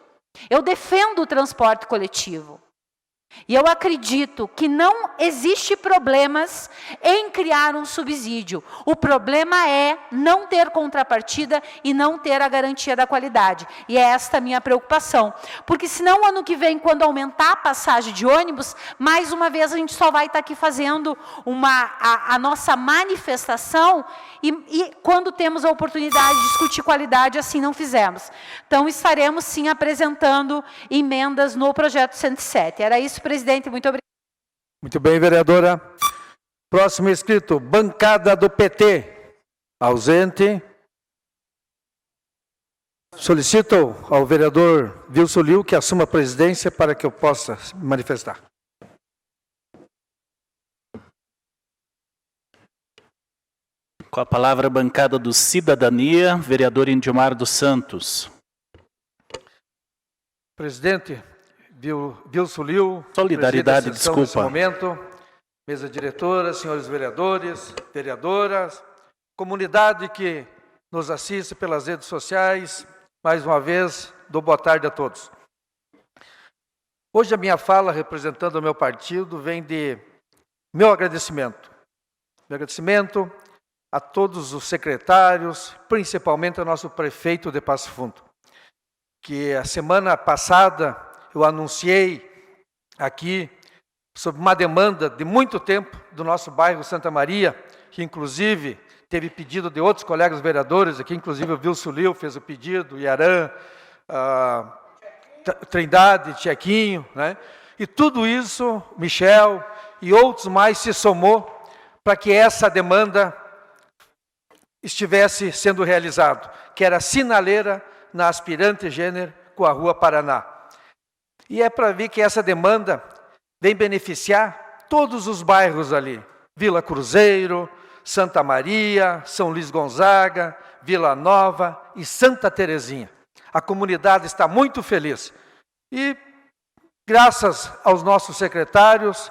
Eu defendo o transporte coletivo. E eu acredito que não existe problemas em criar um subsídio. O problema é não ter contrapartida e não ter a garantia da qualidade. E é esta a minha preocupação. Porque senão, ano que vem, quando aumentar a passagem de ônibus, mais uma vez a gente só vai estar aqui fazendo a nossa manifestação e quando temos a oportunidade de discutir qualidade, assim não fizemos. Então, estaremos sim apresentando emendas no projeto 107. Era isso, presidente. Muito obrigada. Muito bem, vereadora. Próximo inscrito, bancada do PT. Ausente. Solicito ao vereador Wilson Liu que assuma a presidência para que eu possa me manifestar. Com a palavra, bancada do Cidadania, vereador Indimar dos Santos. Presidente, Wilson Liu. Solidariedade, desculpa. Nesse momento, mesa diretora, senhores vereadores, vereadoras, comunidade que nos assiste pelas redes sociais, mais uma vez, dou boa tarde a todos. Hoje a minha fala, representando o meu partido, vem de meu agradecimento. Meu agradecimento a todos os secretários, principalmente ao nosso prefeito de Passo Fundo, que a semana passada eu anunciei aqui sobre uma demanda de muito tempo do nosso bairro Santa Maria, que inclusive teve pedido de outros colegas vereadores, aqui inclusive o Wilson Liu fez o pedido, o Iarã, Trindade, Tchequinho, né? E tudo isso, Michel e outros mais se somou para que essa demanda estivesse sendo realizado, que era sinaleira na aspirante Gêner com a Rua Paraná. E é para ver que essa demanda vem beneficiar todos os bairros ali, Vila Cruzeiro, Santa Maria, São Luís Gonzaga, Vila Nova e Santa Terezinha. A comunidade está muito feliz. E graças aos nossos secretários,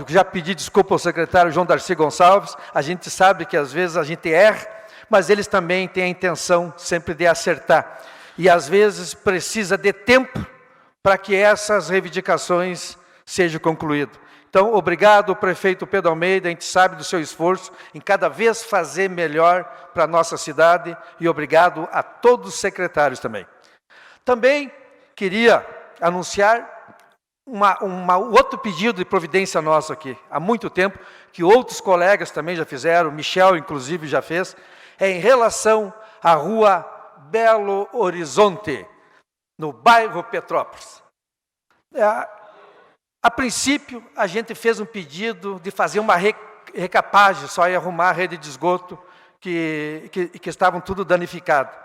já pedi desculpa ao secretário João Darcy Gonçalves, a gente sabe que às vezes a gente erra, mas eles também têm a intenção sempre de acertar. E às vezes precisa de tempo para que essas reivindicações sejam concluídas. Então, obrigado, prefeito Pedro Almeida, a gente sabe do seu esforço em cada vez fazer melhor para a nossa cidade e obrigado a todos os secretários também. Também queria anunciar outro pedido de providência nosso aqui, há muito tempo, que outros colegas também já fizeram, Michel inclusive já fez, é em relação à Rua Belo Horizonte, no bairro Petrópolis. A princípio, a gente fez um pedido de fazer uma recapagem, só ia arrumar a rede de esgoto, que estavam tudo danificado.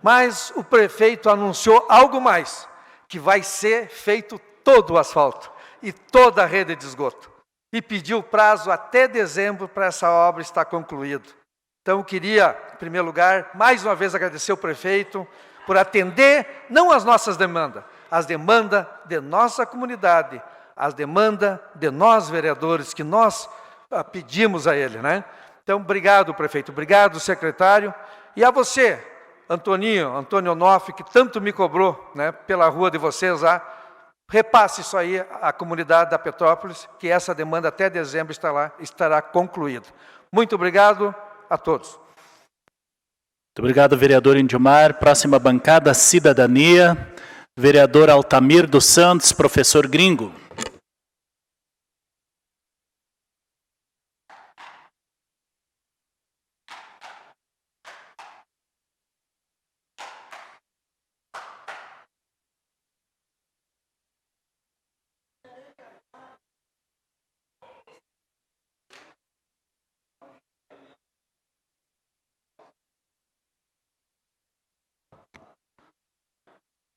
Mas o prefeito anunciou algo mais, que vai ser feito todo o asfalto e toda a rede de esgoto. E pediu prazo até dezembro para essa obra estar concluída. Então, eu queria, em primeiro lugar, mais uma vez agradecer ao prefeito por atender, não as nossas demandas, as demandas de nossa comunidade, as demandas de nós, vereadores, que nós pedimos a ele, né? Então, obrigado, prefeito, obrigado, secretário, e a você, Antônio Onofre, que tanto me cobrou, né, pela rua de vocês lá, repasse isso aí à comunidade da Petrópolis, que essa demanda até dezembro estará concluída. Muito obrigado a todos. Muito obrigado, vereador Indimar. Próxima bancada, Cidadania, vereador Altamir dos Santos, professor Gringo.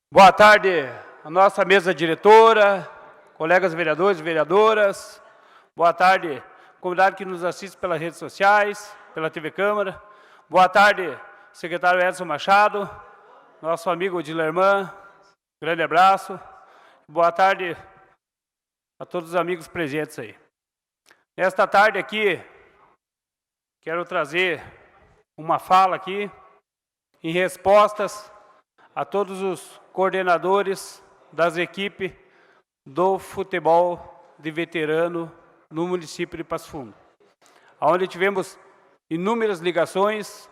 Boa tarde, a nossa mesa diretora, colegas vereadores e vereadoras. Boa tarde, comunidade que nos assiste pelas redes sociais, pela TV Câmara. Boa tarde, secretário Edson Machado, nosso amigo Dilerman, grande abraço. Boa tarde a todos os amigos presentes aí. Nesta tarde aqui, quero trazer uma fala aqui em respostas a todos os coordenadores das equipes do futebol de veterano no município de Passo Fundo, onde tivemos inúmeras ligações,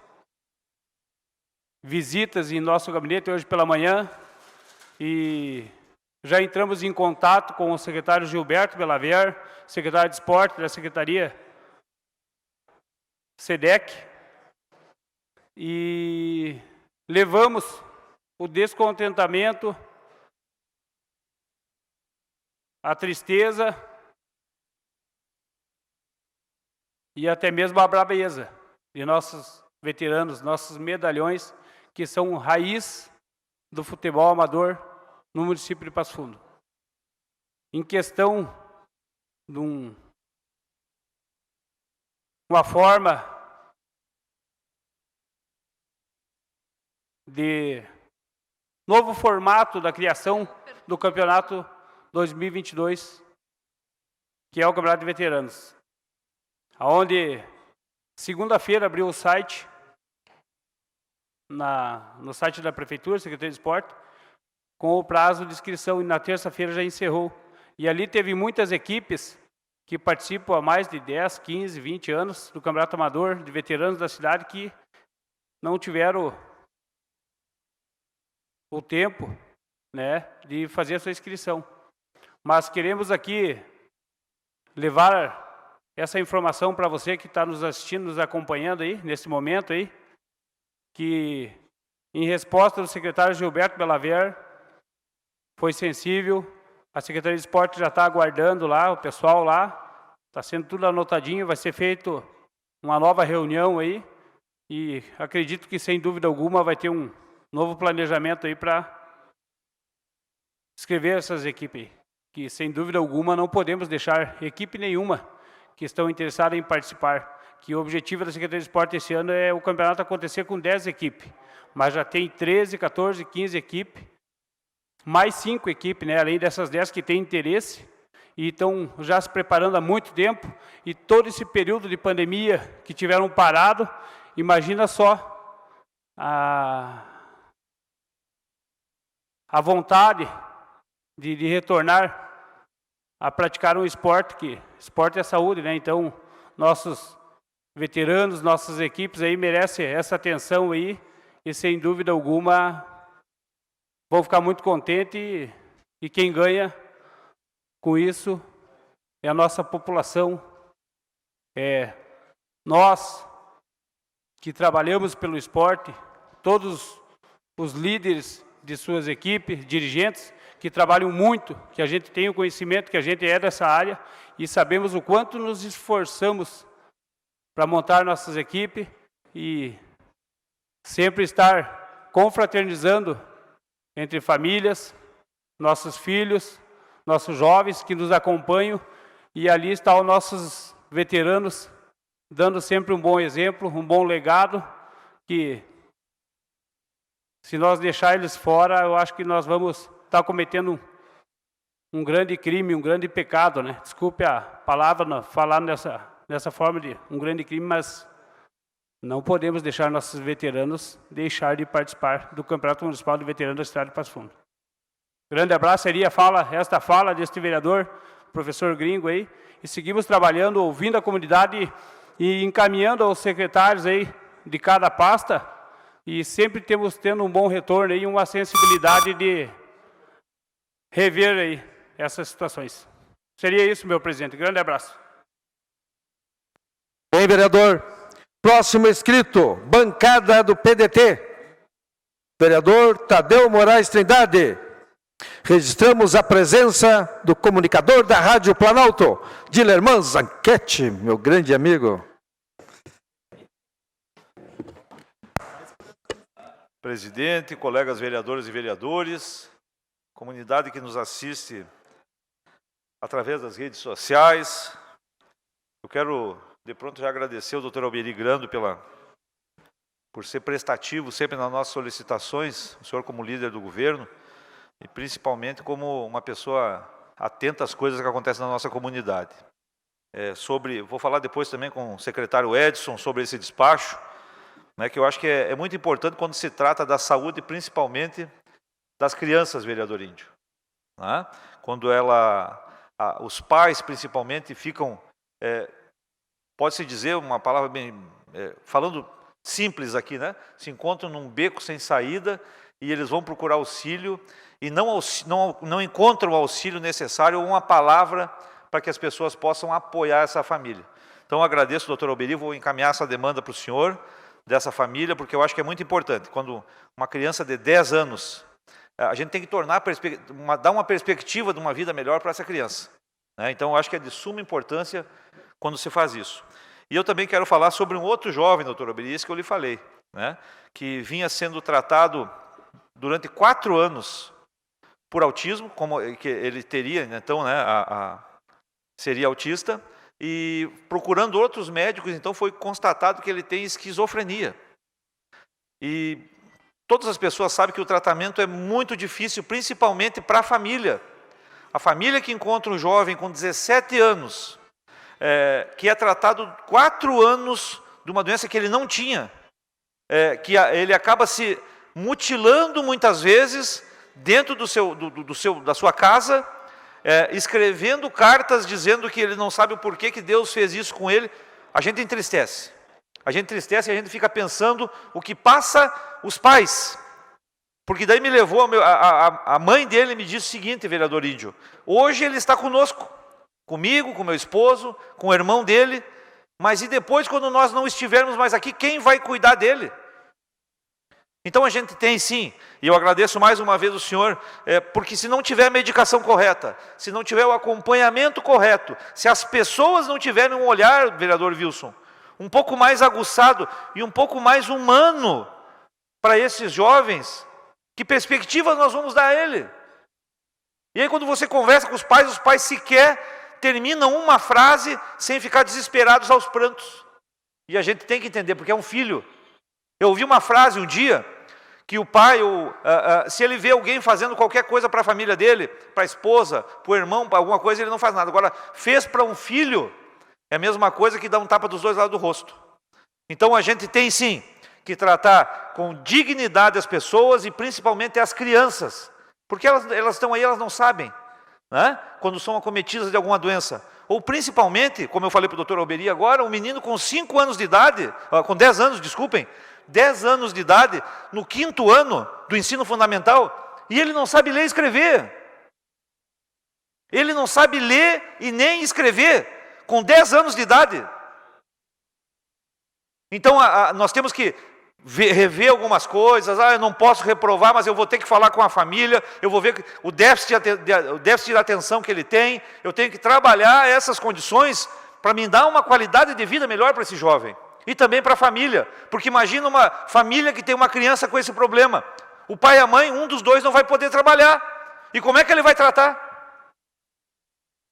visitas em nosso gabinete hoje pela manhã, e já entramos em contato com o secretário Gilberto Belaver, secretário de Esporte da Secretaria SEDEC, e levamos o descontentamento, a tristeza e até mesmo a braveza de nossos veteranos, nossos medalhões, que são raiz do futebol amador no município de Passo Fundo. Em questão de uma forma de novo formato da criação do campeonato 2022, que é o Campeonato de Veteranos, onde segunda-feira abriu o site, no site da Prefeitura, Secretaria de Esporte, com o prazo de inscrição, e na terça-feira já encerrou. E ali teve muitas equipes que participam há mais de 10, 15, 20 anos do Campeonato Amador de Veteranos da cidade, que não tiveram o tempo, né, de fazer a sua inscrição. Mas queremos aqui levar essa informação para você que está nos assistindo, nos acompanhando aí, nesse momento aí, que, em resposta do secretário Gilberto Belaver, foi sensível. A Secretaria de Esporte já está aguardando lá, o pessoal lá, está sendo tudo anotadinho, vai ser feito uma nova reunião aí, e acredito que, sem dúvida alguma, vai ter um novo planejamento aí para inscrever essas equipes aí, que, sem dúvida alguma, não podemos deixar equipe nenhuma que estão interessadas em participar, que o objetivo da Secretaria de Esporte esse ano é o campeonato acontecer com 10 equipes, mas já tem 13, 14, 15 equipes, mais 5 equipes, né, além dessas 10 que têm interesse, e estão já se preparando há muito tempo, e todo esse período de pandemia que tiveram parado, imagina só a vontade de retornar a praticar um esporte, que esporte é saúde, né? Então, nossos veteranos, nossas equipes aí merecem essa atenção aí, e sem dúvida alguma vou ficar muito contente, e quem ganha com isso é a nossa população, nós que trabalhamos pelo esporte, todos os líderes de suas equipes, dirigentes, que trabalham muito, que a gente tem o conhecimento, que a gente é dessa área, e sabemos o quanto nos esforçamos para montar nossas equipes e sempre estar confraternizando entre famílias, nossos filhos, nossos jovens que nos acompanham, e ali estão os nossos veteranos, dando sempre um bom exemplo, um bom legado, que se nós deixar eles fora, eu acho que nós vamos estar cometendo um grande crime, um grande pecado, né? Desculpe a palavra, falar nessa forma de um grande crime, mas não podemos deixar nossos veteranos deixar de participar do Campeonato Municipal de Veteranos da cidade de Passo Fundo. Grande abraço, seria esta fala deste vereador, professor Gringo aí, e seguimos trabalhando, ouvindo a comunidade e encaminhando aos secretários aí de cada pasta, e sempre tendo um bom retorno aí, uma sensibilidade de rever aí essas situações. Seria isso, meu presidente. Grande abraço. Bem, vereador. Próximo inscrito, bancada do PDT. Vereador Tadeu Moraes Trindade. Registramos a presença do comunicador da Rádio Planalto, Dilerman Zanquete, meu grande amigo. Presidente, colegas vereadores e vereadores, comunidade que nos assiste através das redes sociais, eu quero de pronto já agradecer ao doutor Alberi Grando por ser prestativo sempre nas nossas solicitações, o senhor como líder do governo, e principalmente como uma pessoa atenta às coisas que acontecem na nossa comunidade. Vou falar depois também com o secretário Edson sobre esse despacho, né, que eu acho que é muito importante quando se trata da saúde, principalmente das crianças, vereador Índio. Né? Quando os pais, principalmente, ficam, pode-se dizer uma palavra bem, falando simples aqui, né? Se encontram num beco sem saída e eles vão procurar auxílio e não encontram o auxílio necessário ou uma palavra para que as pessoas possam apoiar essa família. Então, eu agradeço, doutor Alberi, vou encaminhar essa demanda para o senhor, dessa família, porque eu acho que é muito importante. Quando uma criança de 10 anos, a gente tem que dar uma perspectiva de uma vida melhor para essa criança. Né? Então, eu acho que é de suma importância quando se faz isso. E eu também quero falar sobre um outro jovem, doutor Alberi, que eu lhe falei, né? Que vinha sendo tratado durante 4 anos por autismo, como que ele teria, então, né, seria autista, e procurando outros médicos, então foi constatado que ele tem esquizofrenia. E todas as pessoas sabem que o tratamento é muito difícil, principalmente para a família. A família que encontra um jovem com 17 anos, que é tratado 4 anos de uma doença que ele não tinha, que ele acaba se mutilando muitas vezes dentro da sua casa, escrevendo cartas dizendo que ele não sabe o porquê que Deus fez isso com ele. A gente entristece. A gente entristece e a gente fica pensando o que passa os pais. Porque daí me levou, a mãe dele me disse o seguinte, vereador Índio, hoje ele está conosco, comigo, com meu esposo, com o irmão dele, mas e depois quando nós não estivermos mais aqui, quem vai cuidar dele? Então a gente tem sim, e eu agradeço mais uma vez o senhor, porque se não tiver a medicação correta, se não tiver o acompanhamento correto, se as pessoas não tiverem um olhar, vereador Wilson, um pouco mais aguçado e um pouco mais humano para esses jovens, que perspectiva nós vamos dar a ele? E aí quando você conversa com os pais sequer terminam uma frase sem ficar desesperados aos prantos. E a gente tem que entender, porque é um filho. Eu ouvi uma frase um dia, que o pai, se ele vê alguém fazendo qualquer coisa para a família dele, para a esposa, para o irmão, para alguma coisa, ele não faz nada. Agora, fez para um filho, é a mesma coisa que dar um tapa dos dois lados do rosto. Então a gente tem sim que tratar com dignidade as pessoas e principalmente as crianças, porque elas estão aí, elas não sabem, né? Quando são acometidas de alguma doença. Ou principalmente, como eu falei para o doutor Alberi agora, um menino com 5 anos de idade, com 10 anos, desculpem, 10 anos de idade, no 5º ano do ensino fundamental, e ele não sabe ler e escrever. Ele não sabe ler e nem escrever, com 10 anos de idade. Então, nós temos que rever algumas coisas. Eu não posso reprovar, mas eu vou ter que falar com a família, eu vou ver o déficit de atenção que ele tem, eu tenho que trabalhar essas condições para me dar uma qualidade de vida melhor para esse jovem. E também para a família, porque imagina uma família que tem uma criança com esse problema. O pai e a mãe, um dos dois não vai poder trabalhar. E como é que ele vai tratar?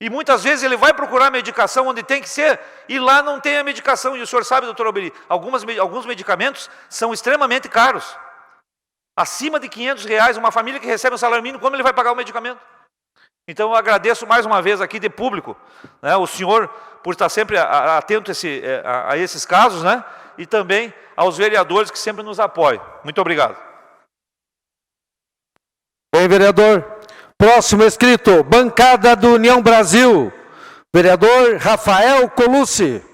E muitas vezes ele vai procurar medicação onde tem que ser, e lá não tem a medicação. E o senhor sabe, doutor Alberi, alguns medicamentos são extremamente caros. Acima de R$500, uma família que recebe um salário mínimo, como ele vai pagar o medicamento? Então eu agradeço mais uma vez aqui de público, né, o senhor por estar sempre atento a esses casos, né, e também aos vereadores que sempre nos apoiam. Muito obrigado. Bem, vereador. Próximo inscrito, bancada do União Brasil, vereador Rafael Colucci.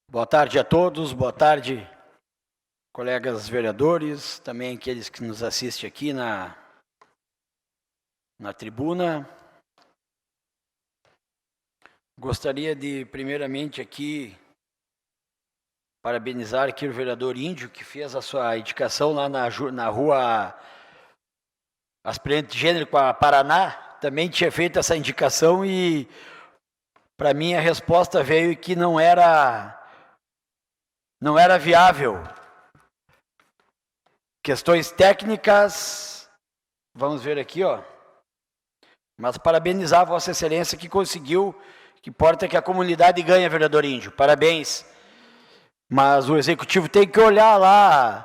Boa tarde a todos, boa tarde, colegas vereadores, também aqueles que nos assistem aqui na tribuna. Gostaria de, primeiramente, aqui, parabenizar aqui o vereador Índio, que fez a sua indicação lá na rua Aspirante de Gênero com a Paraná, também tinha feito essa indicação e, para mim, a resposta veio que não era viável. Questões técnicas, vamos ver aqui, ó. Mas parabenizar a Vossa Excelência que conseguiu, que importa que a comunidade ganhe, vereador Índio. Parabéns. Mas o Executivo tem que olhar lá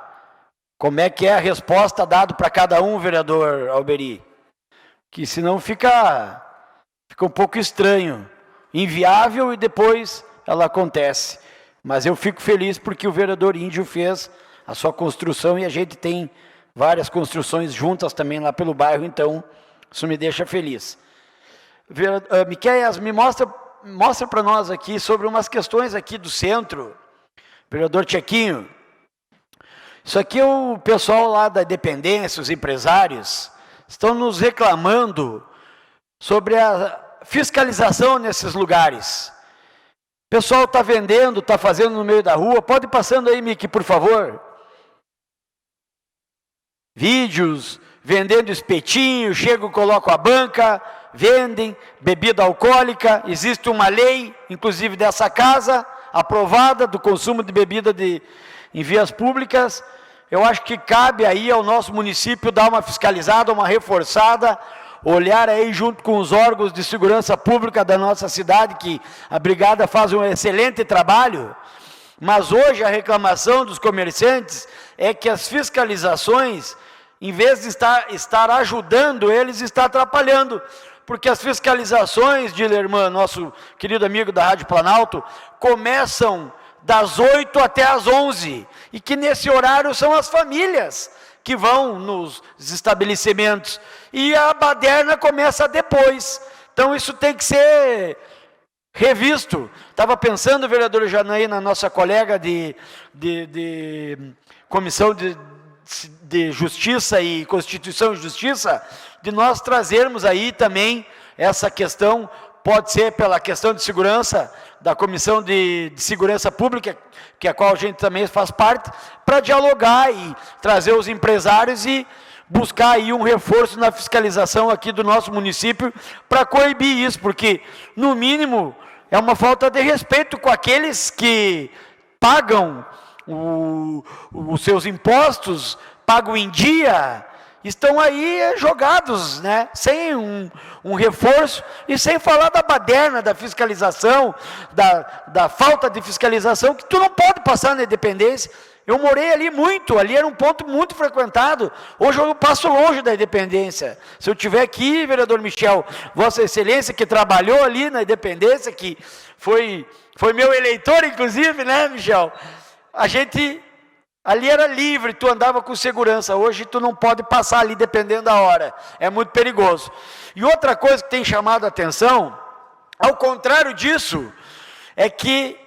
como é que é a resposta dada para cada um, vereador Alberi. Que senão fica um pouco estranho, inviável e depois ela acontece. Mas eu fico feliz porque o vereador Índio fez a sua construção e a gente tem várias construções juntas também lá pelo bairro, então isso me deixa feliz. Miqueias, mostra para nós aqui sobre umas questões aqui do centro, vereador Tchequinho. Isso aqui é o pessoal lá da Independência, os empresários, estão nos reclamando sobre a fiscalização nesses lugares. O pessoal está vendendo, está fazendo no meio da rua. Pode ir passando aí, Miki, por favor. Vídeos, vendendo espetinho, chegam, colocam a banca, vendem bebida alcoólica. Existe uma lei, inclusive dessa casa, aprovada do consumo de bebida em vias públicas. Eu acho que cabe aí ao nosso município dar uma fiscalizada, uma reforçada, olhar aí junto com os órgãos de segurança pública da nossa cidade, que a brigada faz um excelente trabalho, mas hoje a reclamação dos comerciantes é que as fiscalizações, em vez de estar ajudando eles, está atrapalhando, porque as fiscalizações, Dilerman, nosso querido amigo da Rádio Planalto, começam das 8 até as 11, e que nesse horário são as famílias que vão nos estabelecimentos, e a baderna começa depois. Então isso tem que ser revisto. Estava pensando, vereador Janaí, na nossa colega de Comissão de Justiça e Constituição e Justiça, de nós trazermos aí também essa questão, pode ser pela questão de segurança, da Comissão de Segurança Pública, que a qual a gente também faz parte, para dialogar e trazer os empresários e buscar aí um reforço na fiscalização aqui do nosso município para coibir isso, porque, no mínimo, é uma falta de respeito com aqueles que pagam os seus impostos, pagam em dia, estão aí jogados, né, sem um reforço, e sem falar da baderna, da fiscalização, da falta de fiscalização, que tu não pode passar na Independência. Eu morei ali muito, ali era um ponto muito frequentado, hoje eu passo longe da Independência. Se eu estiver aqui, vereador Michel, Vossa Excelência, que trabalhou ali na Independência, que foi meu eleitor, inclusive, né, Michel? A gente, ali era livre, tu andava com segurança, hoje tu não pode passar ali dependendo da hora, é muito perigoso. E outra coisa que tem chamado a atenção, ao contrário disso, é que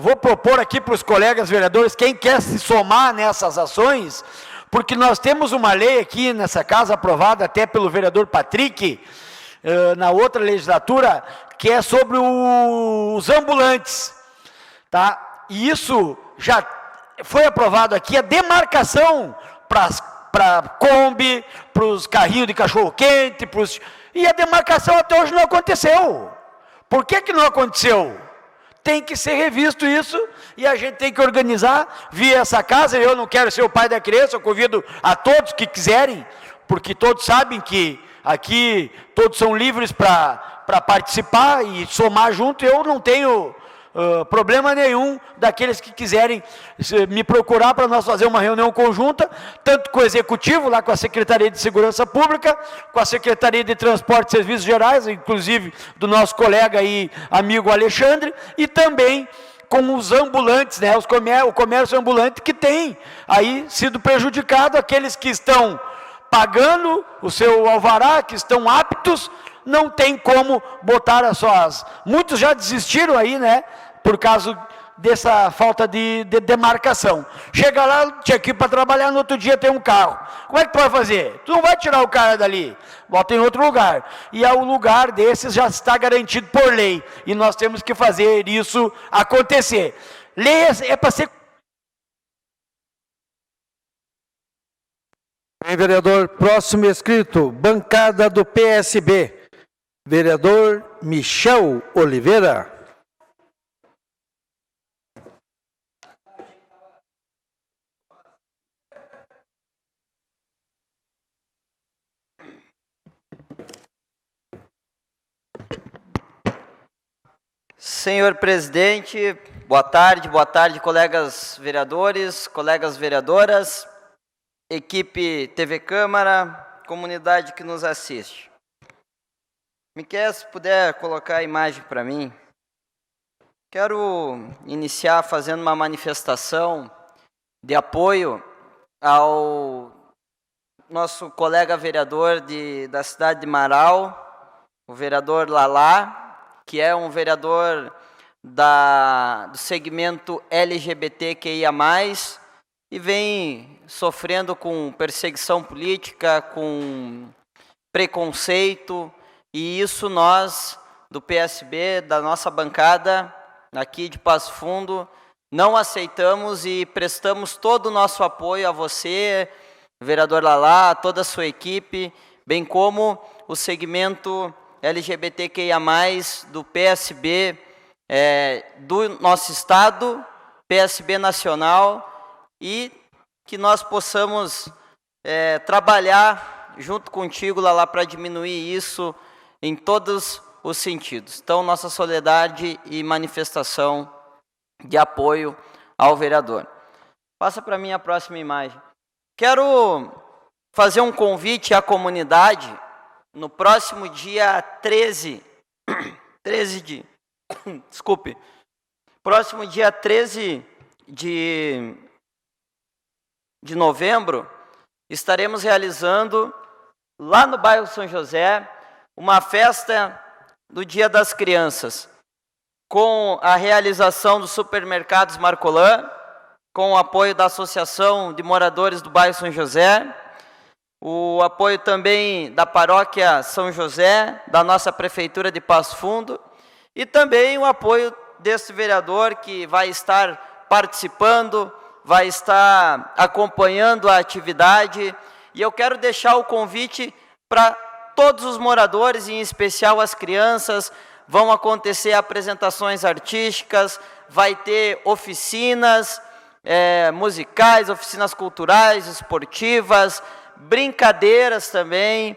vou propor aqui para os colegas vereadores, quem quer se somar nessas ações, porque nós temos uma lei aqui nessa casa, aprovada até pelo vereador Patrick, na outra legislatura, que é sobre os ambulantes, tá? E isso já foi aprovado aqui, a demarcação para Kombi, para os carrinhos de cachorro-quente, e a demarcação até hoje não aconteceu. Por que não aconteceu? Tem que ser revisto isso, e a gente tem que organizar via essa casa. Eu não quero ser o pai da criança, eu convido a todos que quiserem, porque todos sabem que aqui todos são livres para participar e somar junto. Eu não tenho problema nenhum daqueles que quiserem me procurar para nós fazer uma reunião conjunta, tanto com o Executivo, lá com a Secretaria de Segurança Pública, com a Secretaria de Transporte e Serviços Gerais, inclusive do nosso colega e amigo Alexandre, e também com os ambulantes, né, o comércio ambulante, que tem aí sido prejudicado, aqueles que estão pagando o seu alvará, que estão aptos, não tem como botar as suas... Muitos já desistiram aí, né, por causa dessa falta de demarcação. Chega lá, tinha que ir para trabalhar, no outro dia tem um carro. Como é que tu vai fazer? Tu não vai tirar o cara dali, bota em outro lugar. E o lugar desses já está garantido por lei, e nós temos que fazer isso acontecer. Lei é para ser... Bem, vereador, próximo inscrito, bancada do PSB, vereador Michel Oliveira. Senhor presidente, boa tarde, colegas vereadores, colegas vereadoras, equipe TV Câmara, comunidade que nos assiste. Miquel, se puder colocar a imagem para mim. Quero iniciar fazendo uma manifestação de apoio ao nosso colega vereador da cidade de Marau, o vereador Lalá, que é um vereador do segmento LGBTQIA+, e vem sofrendo com perseguição política, com preconceito, e isso nós, do PSB, da nossa bancada, aqui de Passo Fundo, não aceitamos e prestamos todo o nosso apoio a você, vereador Lalá, a toda a sua equipe, bem como o segmento LGBTQIA+, do PSB, do nosso estado, PSB nacional, e que nós possamos trabalhar junto contigo, Lalá, para diminuir isso em todos os sentidos. Então, nossa solidariedade e manifestação de apoio ao vereador. Passa para mim a próxima imagem. Quero fazer um convite à comunidade no próximo dia 13 próximo dia 13 de novembro, estaremos realizando, lá no bairro São José, uma festa do Dia das Crianças. com a realização dos supermercados Marcolan, com o apoio da Associação de Moradores do Bairro São José, o apoio também da Paróquia São José, da nossa Prefeitura de Passo Fundo, e também o apoio deste vereador que vai estar participando, vai estar acompanhando a atividade. E eu quero deixar o convite para todos os moradores, em especial as crianças. Vão acontecer apresentações artísticas, vai ter oficinas musicais, oficinas culturais, esportivas, brincadeiras também,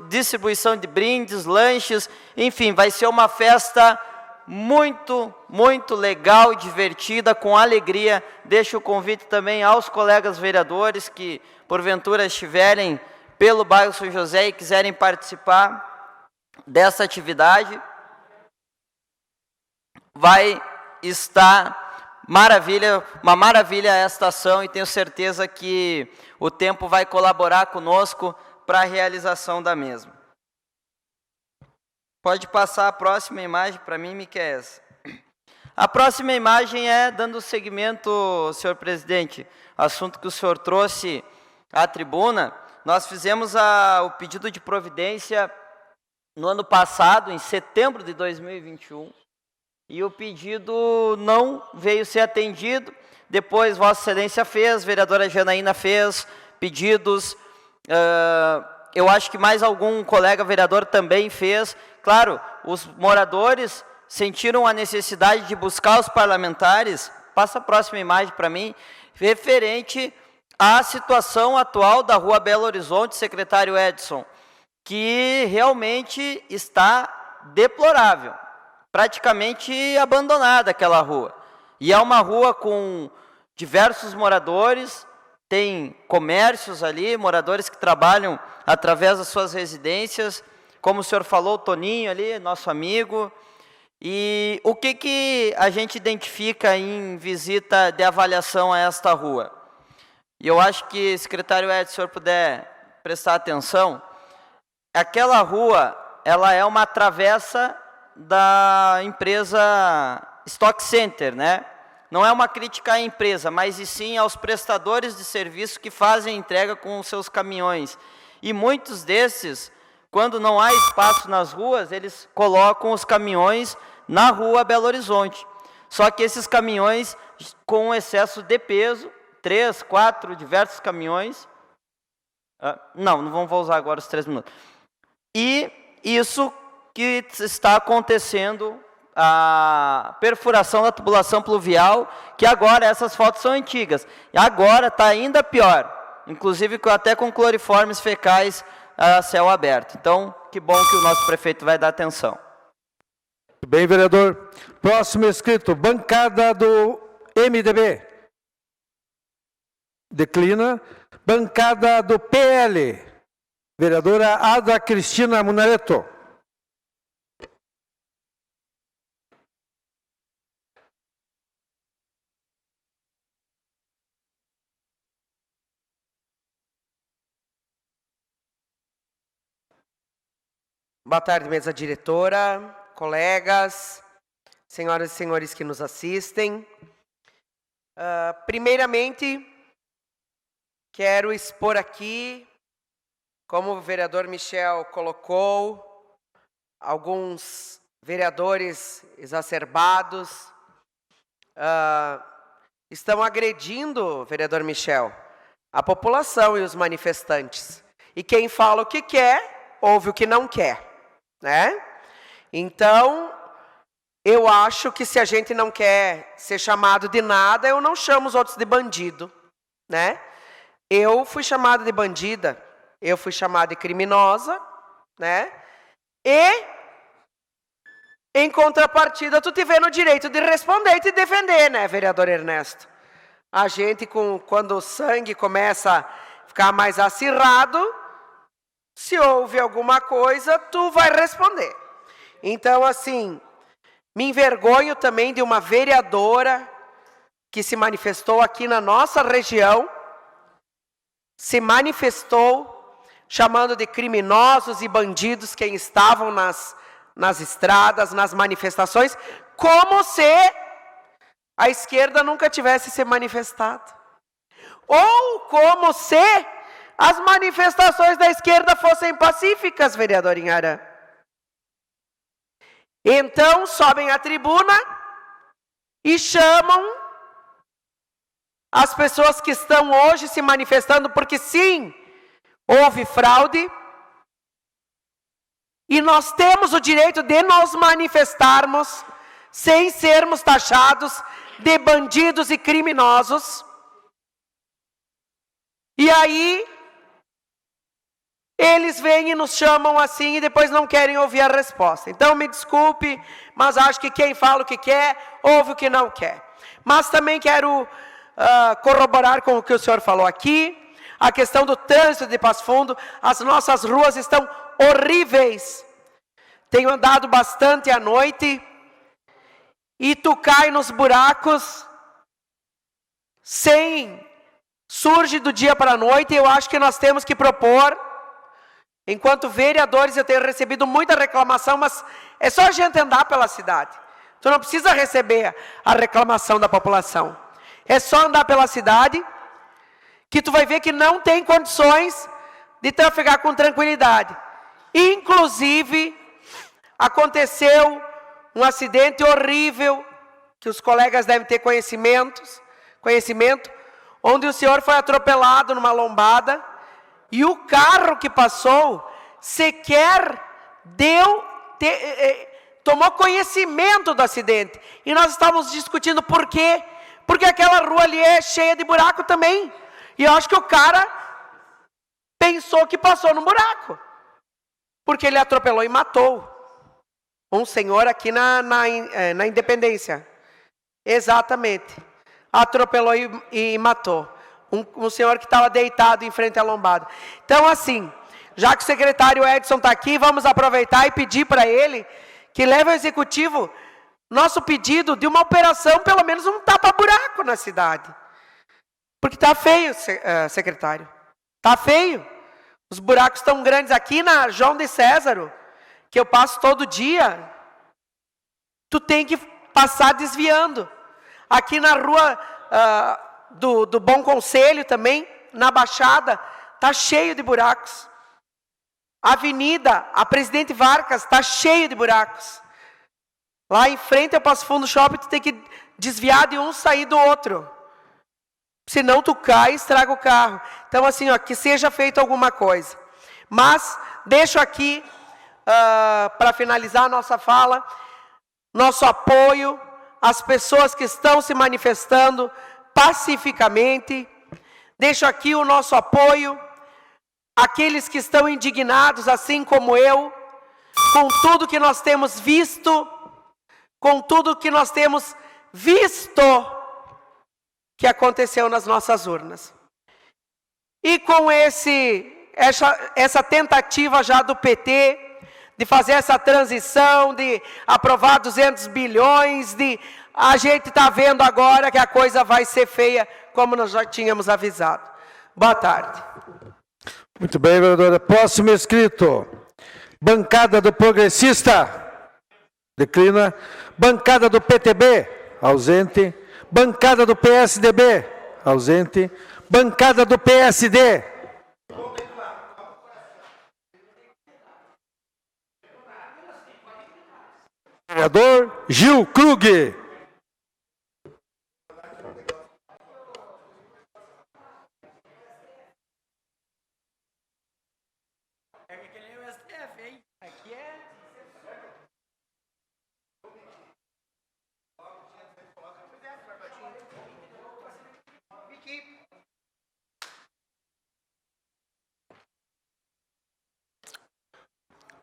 distribuição de brindes, lanches, enfim, vai ser uma festa muito, muito legal, divertida, com alegria. Deixo o convite também aos colegas vereadores que, porventura, estiverem pelo bairro São José e quiserem participar dessa atividade. Vai estar uma maravilha esta ação, e tenho certeza que o tempo vai colaborar conosco para a realização da mesma. Pode passar a próxima imagem para mim, Miquel. A próxima imagem é dando seguimento, senhor presidente, assunto que o senhor trouxe à tribuna. Nós fizemos o pedido de providência no ano passado, em setembro de 2021, e o pedido não veio ser atendido. Depois, Vossa Excelência fez, a vereadora Janaína fez pedidos, eu acho que mais algum colega vereador também fez. Claro, os moradores sentiram a necessidade de buscar os parlamentares, passa a próxima imagem para mim, referente à situação atual da Rua Belo Horizonte, secretário Edson, que realmente está deplorável, praticamente abandonada aquela rua. E é uma rua com diversos moradores, tem comércios ali, moradores que trabalham através das suas residências, como o senhor falou, o Toninho ali, nosso amigo. E o que a gente identifica em visita de avaliação a esta rua? E eu acho que, secretário Edson, se o senhor puder prestar atenção, aquela rua, ela é uma travessa da empresa Stock Center, né? Não é uma crítica à empresa, mas e sim aos prestadores de serviço que fazem entrega com os seus caminhões. E muitos desses, quando não há espaço nas ruas, eles colocam os caminhões na rua Belo Horizonte. Só que esses caminhões com excesso de peso, 3, 4, diversos caminhões. Não vou usar agora os 3 minutos. E isso que está acontecendo, a perfuração da tubulação pluvial, que agora, essas fotos são antigas, e agora está ainda pior, inclusive até com cloriformes fecais a céu aberto. Então, que bom que o nosso prefeito vai dar atenção. Muito bem, vereador. Próximo inscrito, bancada do MDB. Declina. Bancada do PL. Vereadora Ada Cristina Munareto. Boa tarde, mesa diretora, colegas, senhoras e senhores que nos assistem. Primeiramente, quero expor aqui, como o vereador Michel colocou, alguns vereadores exacerbados estão agredindo, vereador Michel, a população e os manifestantes. E quem fala o que quer, ouve o que não quer. Né? Então, eu acho que se a gente não quer ser chamado de nada, eu não chamo os outros de bandido, né? Eu fui chamada de bandida, eu fui chamada de criminosa, né? E, em contrapartida, tu te vê no direito de responder e te defender, né, vereador Ernesto? A gente, quando o sangue começa a ficar mais acirrado, se houve alguma coisa, tu vai responder. Então, assim, me envergonho também de uma vereadora que se manifestou aqui na nossa região, se manifestou chamando de criminosos e bandidos quem estavam nas estradas, nas manifestações, como se a esquerda nunca tivesse se manifestado. Ou como se as manifestações da esquerda fossem pacíficas, vereador Inharã. Então, sobem à tribuna e chamam as pessoas que estão hoje se manifestando, porque sim, houve fraude, e nós temos o direito de nos manifestarmos sem sermos taxados de bandidos e criminosos. E aí, eles vêm e nos chamam assim e depois não querem ouvir a resposta. Então, me desculpe, mas acho que quem fala o que quer, ouve o que não quer. Mas também quero corroborar com o que o senhor falou aqui, a questão do trânsito de Passo Fundo. As nossas ruas estão horríveis. Tenho andado bastante à noite e tu cai nos buracos surge do dia para a noite. Eu acho que nós temos que propor, enquanto vereadores, eu tenho recebido muita reclamação, mas é só a gente andar pela cidade. Tu não precisa receber a reclamação da população. É só andar pela cidade que tu vai ver que não tem condições de trafegar com tranquilidade. Inclusive, aconteceu um acidente horrível, que os colegas devem ter conhecimento, onde o senhor foi atropelado numa lombada e o carro que passou sequer tomou conhecimento do acidente. E nós estávamos discutindo por quê? Porque aquela rua ali é cheia de buraco também. E eu acho que o cara pensou que passou num buraco, porque ele atropelou e matou um senhor aqui na Independência. Exatamente. Atropelou e matou um senhor que estava deitado em frente à lombada. Então, assim, já que o secretário Edson está aqui, vamos aproveitar e pedir para ele que leve ao executivo nosso pedido de uma operação, pelo menos um tapa-buraco na cidade. Porque está feio, secretário. Está feio. Os buracos estão grandes. Aqui na João de Césaro, que eu passo todo dia, tu tem que passar desviando. Aqui na rua do Bom Conselho também, na Baixada, está cheio de buracos. A avenida, a Presidente Vargas, está cheio de buracos. Lá em frente ao Passo Fundo Shopping, tu tem que desviar de um, sair do outro. Senão tu cai e estraga o carro. Então, assim, ó, que seja feito alguma coisa. Mas, deixo aqui, para finalizar a nossa fala, nosso apoio às pessoas que estão se manifestando pacificamente. Deixo aqui o nosso apoio àqueles que estão indignados, assim como eu, com tudo que nós temos visto, com tudo que nós temos visto que aconteceu nas nossas urnas. E com essa tentativa já do PT de fazer essa transição, de aprovar 200 bilhões, a gente está vendo agora que a coisa vai ser feia, como nós já tínhamos avisado. Boa tarde. Muito bem, vereadora. Próximo inscrito. Bancada do Progressista. Declina. Bancada do PTB. Ausente. Bancada do PSDB. Ausente. Bancada do PSD. Vereador Gil Krug.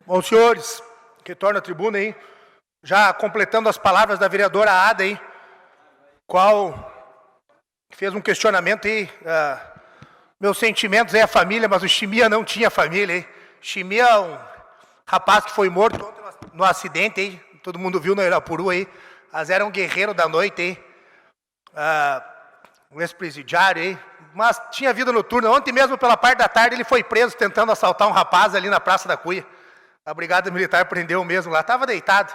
Bom, senhores, retorno à tribuna aí, já completando as palavras da vereadora Ada aí, qual fez um questionamento aí, meus sentimentos é a família, mas o Chimia não tinha família aí. Chimia é um rapaz que foi morto no acidente aí, todo mundo viu no Irapuru aí, mas era um guerreiro da noite aí, um ex-presidiário aí, mas tinha vida noturna. Ontem mesmo, pela parte da tarde, ele foi preso tentando assaltar um rapaz ali na Praça da Cuia. A Brigada Militar prendeu mesmo lá, estava deitado.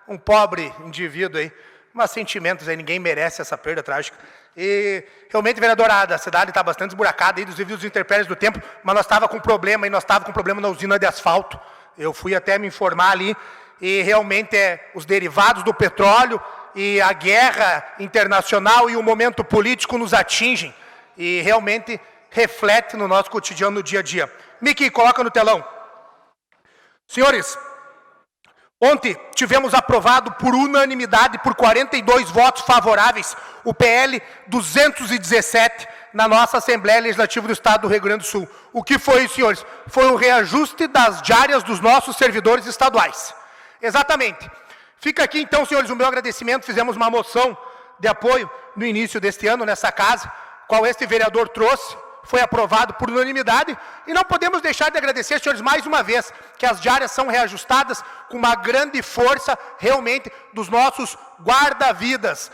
um pobre indivíduo aí, mas sentimentos aí, ninguém merece essa perda trágica. E realmente, vereadora, a cidade está bastante esburacada aí devido aos intempéries do tempo, mas nós estávamos com problema, e nós estávamos com problema na usina de asfalto. Eu fui até me informar ali, e realmente os derivados do petróleo e a guerra internacional e o momento político nos atingem, e realmente reflete no nosso cotidiano, no dia a dia. Miki, coloca no telão. Senhores, ontem tivemos aprovado por unanimidade, por 42 votos favoráveis, o PL 217 na nossa Assembleia Legislativa do Estado do Rio Grande do Sul. O que foi, senhores? Foi o reajuste das diárias dos nossos servidores estaduais. Exatamente. Fica aqui, então, senhores, o meu agradecimento. Fizemos uma moção de apoio no início deste ano, nessa casa, qual este vereador trouxe. Foi aprovado por unanimidade, e não podemos deixar de agradecer, senhores, mais uma vez, que as diárias são reajustadas com uma grande força, realmente, dos nossos guarda-vidas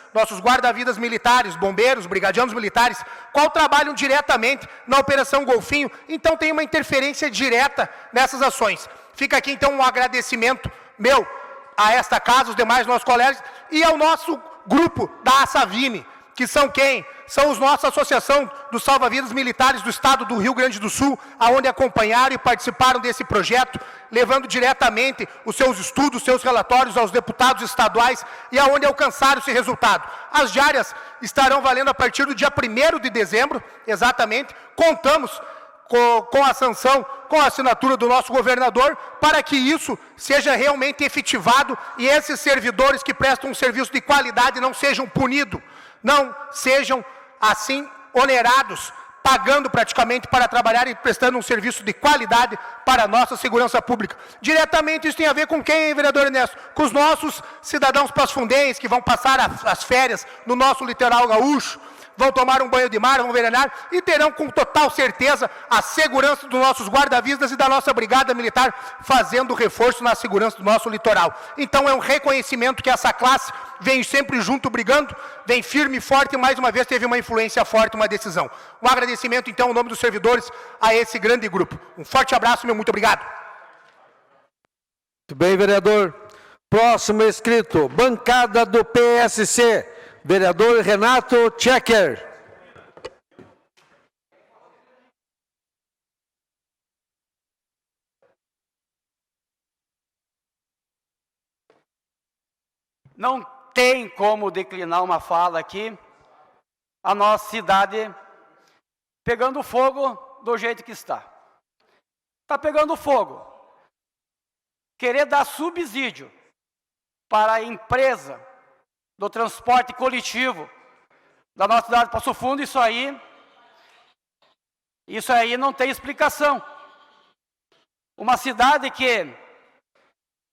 militares, bombeiros, brigadianos militares, qual trabalham diretamente na Operação Golfinho, então tem uma interferência direta nessas ações. Fica aqui, então, um agradecimento meu a esta casa, os demais nossos colegas, e ao nosso grupo da Assavine, que são quem? São os nossos associação dos salva-vidas militares do Estado do Rio Grande do Sul, aonde acompanharam e participaram desse projeto, levando diretamente os seus estudos, seus relatórios aos deputados estaduais, e aonde alcançaram esse resultado. As diárias estarão valendo a partir do dia 1º de dezembro, exatamente. Contamos com a sanção, com a assinatura do nosso governador, para que isso seja realmente efetivado e esses servidores que prestam um serviço de qualidade não sejam punidos, não sejam, assim, onerados, pagando praticamente para trabalhar e prestando um serviço de qualidade para a nossa segurança pública. Diretamente isso tem a ver com quem, vereador Ernesto? Com os nossos cidadãos pasfundenses que vão passar as férias no nosso litoral gaúcho, vão tomar um banho de mar, vão veranear e terão com total certeza a segurança dos nossos guarda-vidas e da nossa brigada militar fazendo reforço na segurança do nosso litoral. Então é um reconhecimento que essa classe vem sempre junto brigando, vem firme e forte e mais uma vez teve uma influência forte, uma decisão. Um agradecimento então, em nome dos servidores, a esse grande grupo. Um forte abraço, meu muito obrigado. Muito bem, vereador. Próximo inscrito, bancada do PSC. Vereador Renato Checker. Não tem como declinar uma fala aqui, a nossa cidade pegando fogo do jeito que está. Está pegando fogo. Querer dar subsídio para a empresa do transporte coletivo da nossa cidade de Passo Fundo, isso aí não tem explicação. Uma cidade que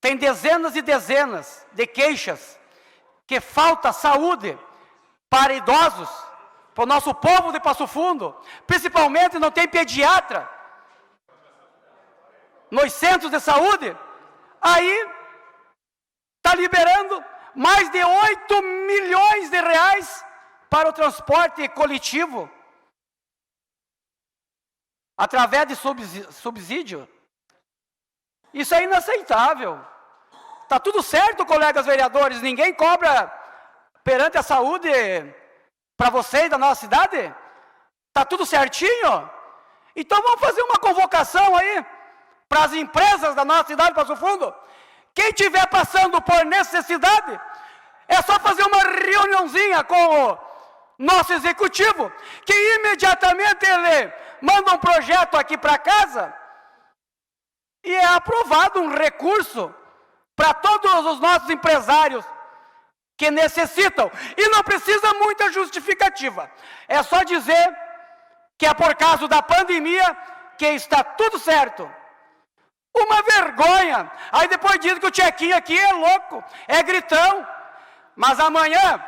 tem dezenas e dezenas de queixas que falta saúde para idosos, para o nosso povo de Passo Fundo, principalmente não tem pediatra nos centros de saúde, aí está liberando mais de 8 milhões de reais para o transporte coletivo, através de subsídio. Isso é inaceitável. Está tudo certo, colegas vereadores, ninguém cobra perante a saúde para vocês da nossa cidade? Está tudo certinho? Então vamos fazer uma convocação aí para as empresas da nossa cidade de Passo Fundo. Quem estiver passando por necessidade, é só fazer uma reuniãozinha com o nosso executivo, que imediatamente ele manda um projeto aqui para casa e é aprovado um recurso para todos os nossos empresários que necessitam. E não precisa muita justificativa. É só dizer que é por causa da pandemia que está tudo certo. Uma vergonha. Aí depois diz que o Chequinho aqui é louco, é gritão. Mas amanhã,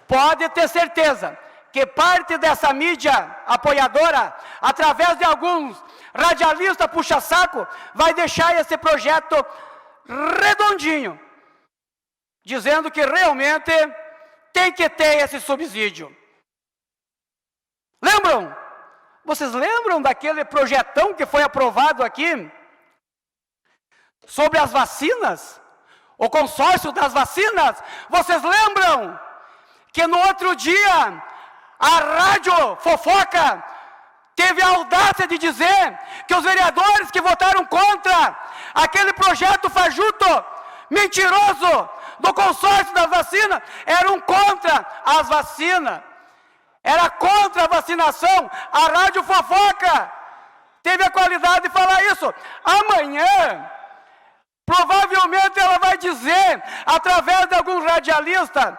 pode ter certeza, que parte dessa mídia apoiadora, através de alguns radialistas puxa-saco, vai deixar esse projeto redondinho, dizendo que realmente tem que ter esse subsídio. Lembram? Vocês lembram daquele projetão que foi aprovado aqui? Sobre as vacinas, o consórcio das vacinas. Vocês lembram que no outro dia a Rádio Fofoca teve a audácia de dizer que os vereadores que votaram contra aquele projeto fajuto, mentiroso, do consórcio das vacinas, eram contra as vacinas, era contra a vacinação. A Rádio Fofoca teve a qualidade de falar isso. Amanhã, provavelmente ela vai dizer, através de algum radialista,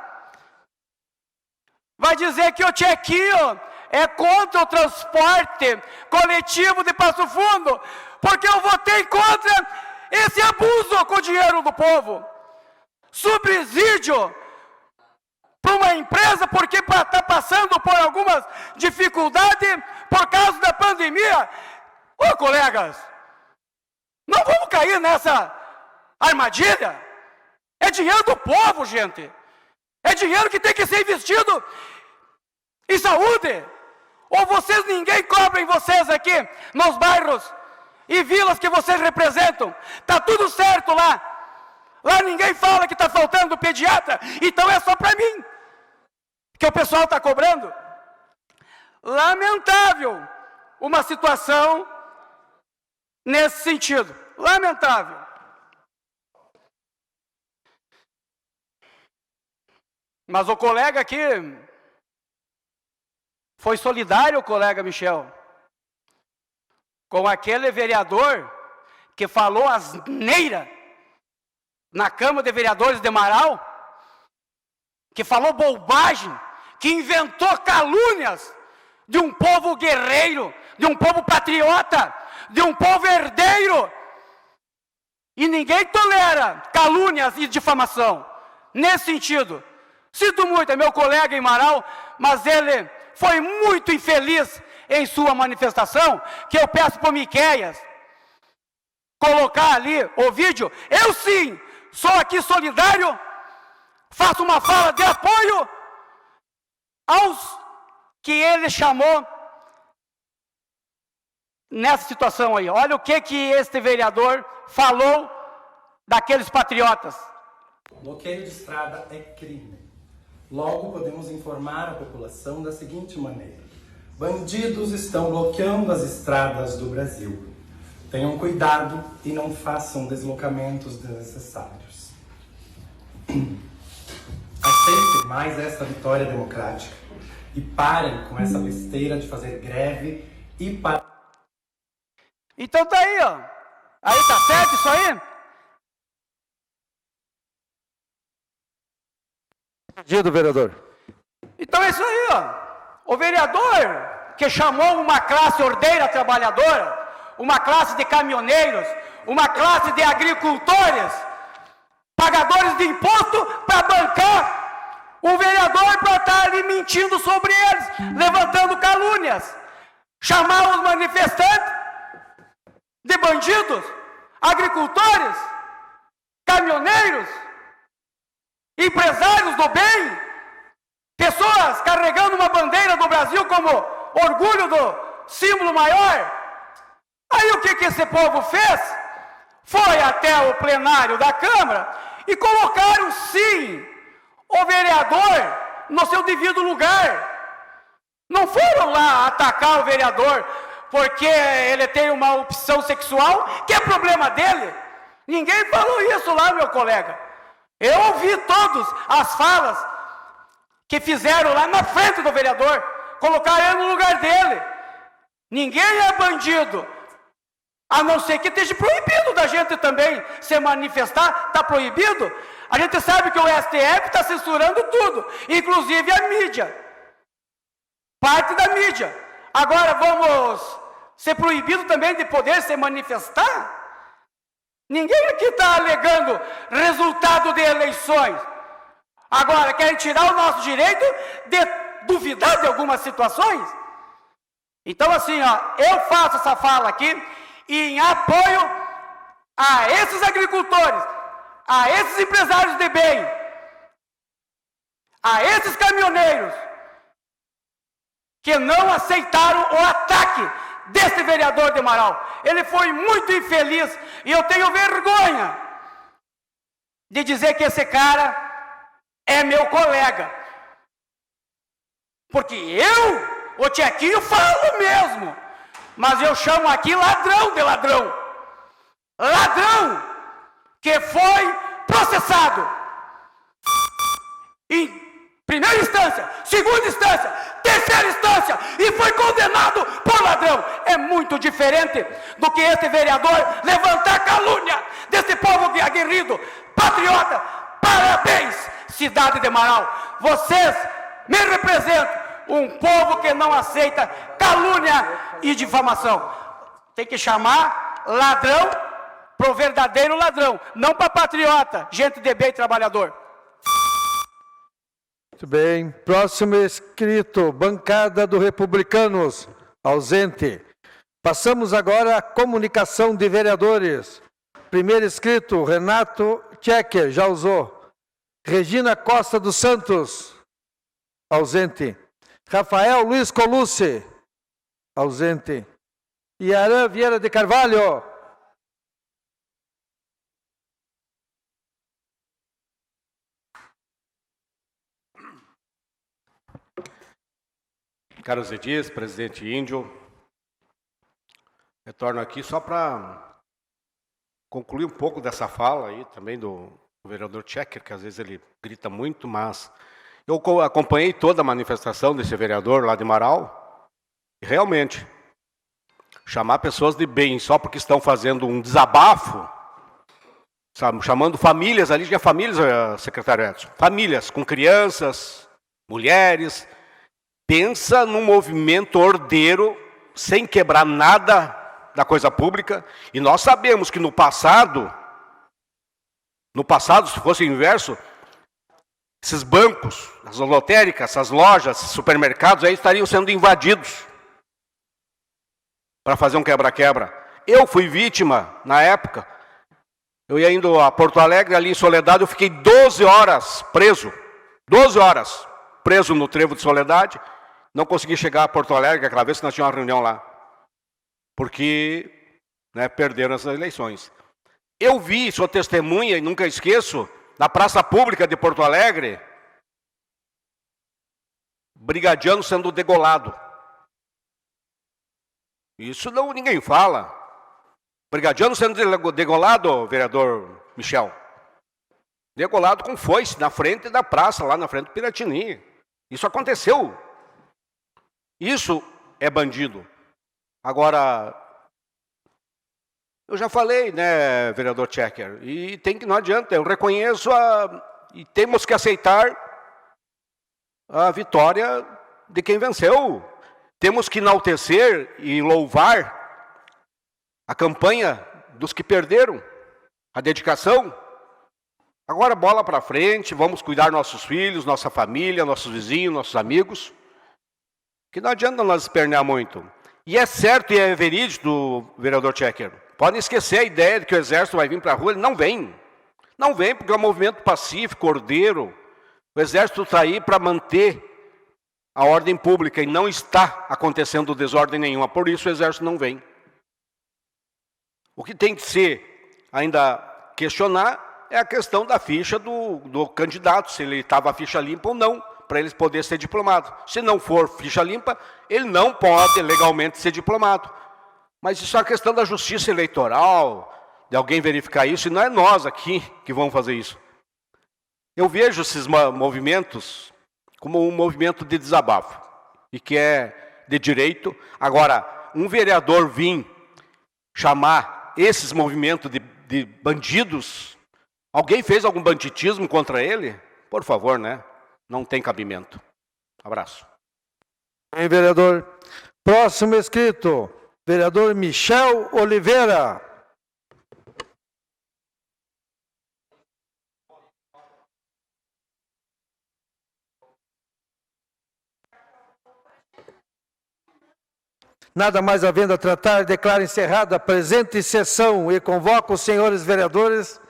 vai dizer que o Tchequinho é contra o transporte coletivo de Passo Fundo, porque eu votei contra esse abuso com o dinheiro do povo. Subsídio para uma empresa porque está passando por algumas dificuldades por causa da pandemia. Ô, colegas, não vamos cair nessa armadilha. É dinheiro do povo, gente. É dinheiro que tem que ser investido em saúde. Ou vocês, ninguém cobra em vocês aqui, nos bairros e vilas que vocês representam. Está tudo certo lá. Lá ninguém fala que está faltando pediatra, então é só para mim que o pessoal está cobrando. Lamentável uma situação nesse sentido. Lamentável. Mas o colega aqui foi solidário, o colega Michel, com aquele vereador que falou asneira na Câmara de Vereadores de Marau, que falou bobagem, que inventou calúnias de um povo guerreiro, de um povo patriota, de um povo herdeiro. E ninguém tolera calúnias e difamação. Nesse sentido, sinto muito, é meu colega em Marau, mas ele foi muito infeliz em sua manifestação, que eu peço para o Miqueias colocar ali o vídeo. Eu sim, sou aqui solidário, faço uma fala de apoio aos que ele chamou nessa situação aí. Olha o que este vereador falou daqueles patriotas. Bloqueio de estrada é crime. Logo, podemos informar a população da seguinte maneira: bandidos estão bloqueando as estradas do Brasil. Tenham cuidado e não façam deslocamentos desnecessários. Aceitem mais esta vitória democrática e parem com essa besteira de fazer greve e Então tá aí, ó. Aí tá certo isso aí? Pedido, vereador. Então é isso aí, ó. O vereador que chamou uma classe ordeira trabalhadora, uma classe de caminhoneiros, uma classe de agricultores, pagadores de imposto, para bancar o vereador para estar ali mentindo sobre eles, levantando calúnias, chamar os manifestantes de bandidos, agricultores, caminhoneiros, empresários do bem, pessoas carregando uma bandeira do Brasil como orgulho do símbolo maior. Aí o que esse povo fez? Foi até o plenário da Câmara e colocaram sim o vereador no seu devido lugar. Não foram lá atacar o vereador porque ele tem uma opção sexual, que é problema dele. Ninguém falou isso lá, meu colega. Eu ouvi todas as falas que fizeram lá na frente do vereador, colocaram ele no lugar dele. Ninguém é bandido, a não ser que esteja proibido da gente também se manifestar. Está proibido? A gente sabe que o STF está censurando tudo, inclusive a mídia, parte da mídia. Agora vamos ser proibidos também de poder se manifestar? Ninguém aqui está alegando resultado de eleições. Agora, querem tirar o nosso direito de duvidar de algumas situações? Então, assim, ó, eu faço essa fala aqui em apoio a esses agricultores, a esses empresários de bem, a esses caminhoneiros que não aceitaram o ataque desse vereador de Marau. Ele foi muito infeliz e eu tenho vergonha de dizer que esse cara é meu colega. Porque eu, o Tchequinho, falo mesmo. Mas eu chamo aqui ladrão de ladrão. Ladrão que foi processado em primeira instância, segunda instância, terceira instância e foi condenado por ladrão. É muito diferente do que esse vereador levantar calúnia desse povo aguerrido, patriota. Parabéns, cidade de Marau. Vocês me representam. Um povo que não aceita calúnia e difamação. Tem que chamar ladrão pro verdadeiro ladrão, não para patriota, gente de bem trabalhador. Muito bem. Próximo inscrito, bancada do Republicanos, ausente. Passamos agora à comunicação de vereadores. Primeiro inscrito, Renato Tchecker, já usou. Regina Costa dos Santos, ausente. Rafael Luiz Colucci, ausente. Iaran Vieira de Carvalho. Carlos Edis, presidente Índio, retorno aqui só para concluir um pouco dessa fala aí também do vereador Tchecker, que às vezes ele grita muito, mas eu acompanhei toda a manifestação desse vereador lá de Marau e realmente chamar pessoas de bem só porque estão fazendo um desabafo, sabe, chamando famílias ali, já famílias, secretário Edson, famílias com crianças, mulheres. Pensa num movimento ordeiro, sem quebrar nada da coisa pública. E nós sabemos que no passado, se fosse o inverso, esses bancos, as lotéricas, essas lojas, esses supermercados aí estariam sendo invadidos para fazer um quebra-quebra. Eu fui vítima na época. Eu ia indo a Porto Alegre, ali em Soledade, eu fiquei 12 horas preso. 12 horas preso no Trevo de Soledade. Não consegui chegar a Porto Alegre, aquela vez que nós tínhamos uma reunião lá. Porque perderam as eleições. Eu vi, sou testemunha e nunca esqueço, na praça pública de Porto Alegre, brigadiano sendo degolado. Isso não ninguém fala. Brigadiano sendo degolado, vereador Michel. Degolado com foice na frente da praça, lá na frente do Piratini. Isso aconteceu. Isso é bandido. Agora, eu já falei, né, vereador Tchecker, e não adianta, eu reconheço e temos que aceitar a vitória de quem venceu. Temos que enaltecer e louvar a campanha dos que perderam, a dedicação. Agora, bola para frente, vamos cuidar nossos filhos, nossa família, nossos vizinhos, nossos amigos. Que não adianta nós espernear muito. E é certo e é verídico, vereador Tchecker. Podem esquecer a ideia de que o exército vai vir para a rua. Ele não vem. Não vem porque é um movimento pacífico, ordeiro. O exército está aí para manter a ordem pública e não está acontecendo desordem nenhuma. Por isso o exército não vem. O que tem que ser ainda questionar é a questão da ficha do candidato, se ele estava a ficha limpa ou não, para ele poder ser diplomado. Se não for ficha limpa, ele não pode legalmente ser diplomado. Mas isso é uma questão da justiça eleitoral, de alguém verificar isso, e não é nós aqui que vamos fazer isso. Eu vejo esses movimentos como um movimento de desabafo, e que é de direito. Agora, um vereador vir chamar esses movimentos de bandidos, alguém fez algum banditismo contra ele? Por favor, né? Não tem cabimento. Abraço. Bem, vereador. Próximo inscrito, vereador Michel Oliveira. Nada mais havendo a tratar, declaro encerrada a presente sessão e convoco os senhores vereadores.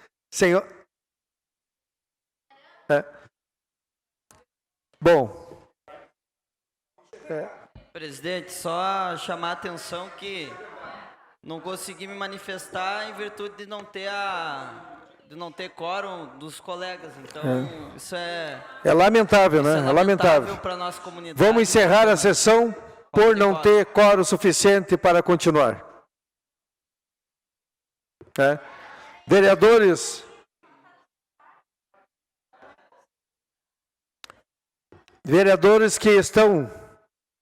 Bom. Presidente, só chamar a atenção que não consegui me manifestar em virtude de não ter não ter quórum dos colegas. Então, isso é... É lamentável, né? É lamentável. Para a nossa comunidade. Vamos encerrar a sessão por não ter quórum suficiente para continuar. Vereadores,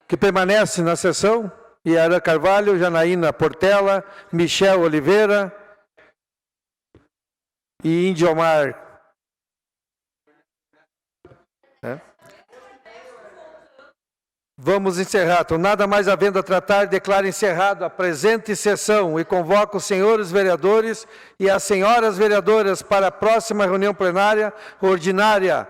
que permanecem na sessão: Yara Carvalho, Janaína Portela, Michel Oliveira e Indiomar. Vamos encerrar. Então, nada mais havendo a tratar, declaro encerrado a presente sessão e convoco os senhores vereadores e as senhoras vereadoras para a próxima reunião plenária ordinária,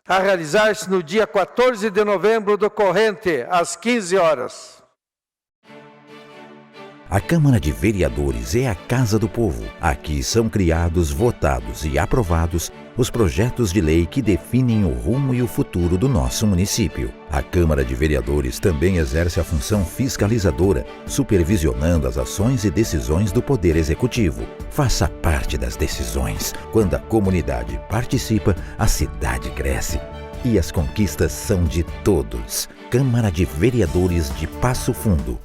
a realizar-se no dia 14 de novembro do corrente, às 15 horas. A Câmara de Vereadores é a Casa do Povo. Aqui são criados, votados e aprovados os projetos de lei que definem o rumo e o futuro do nosso município. A Câmara de Vereadores também exerce a função fiscalizadora, supervisionando as ações e decisões do Poder Executivo. Faça parte das decisões. Quando a comunidade participa, a cidade cresce. E as conquistas são de todos. Câmara de Vereadores de Passo Fundo.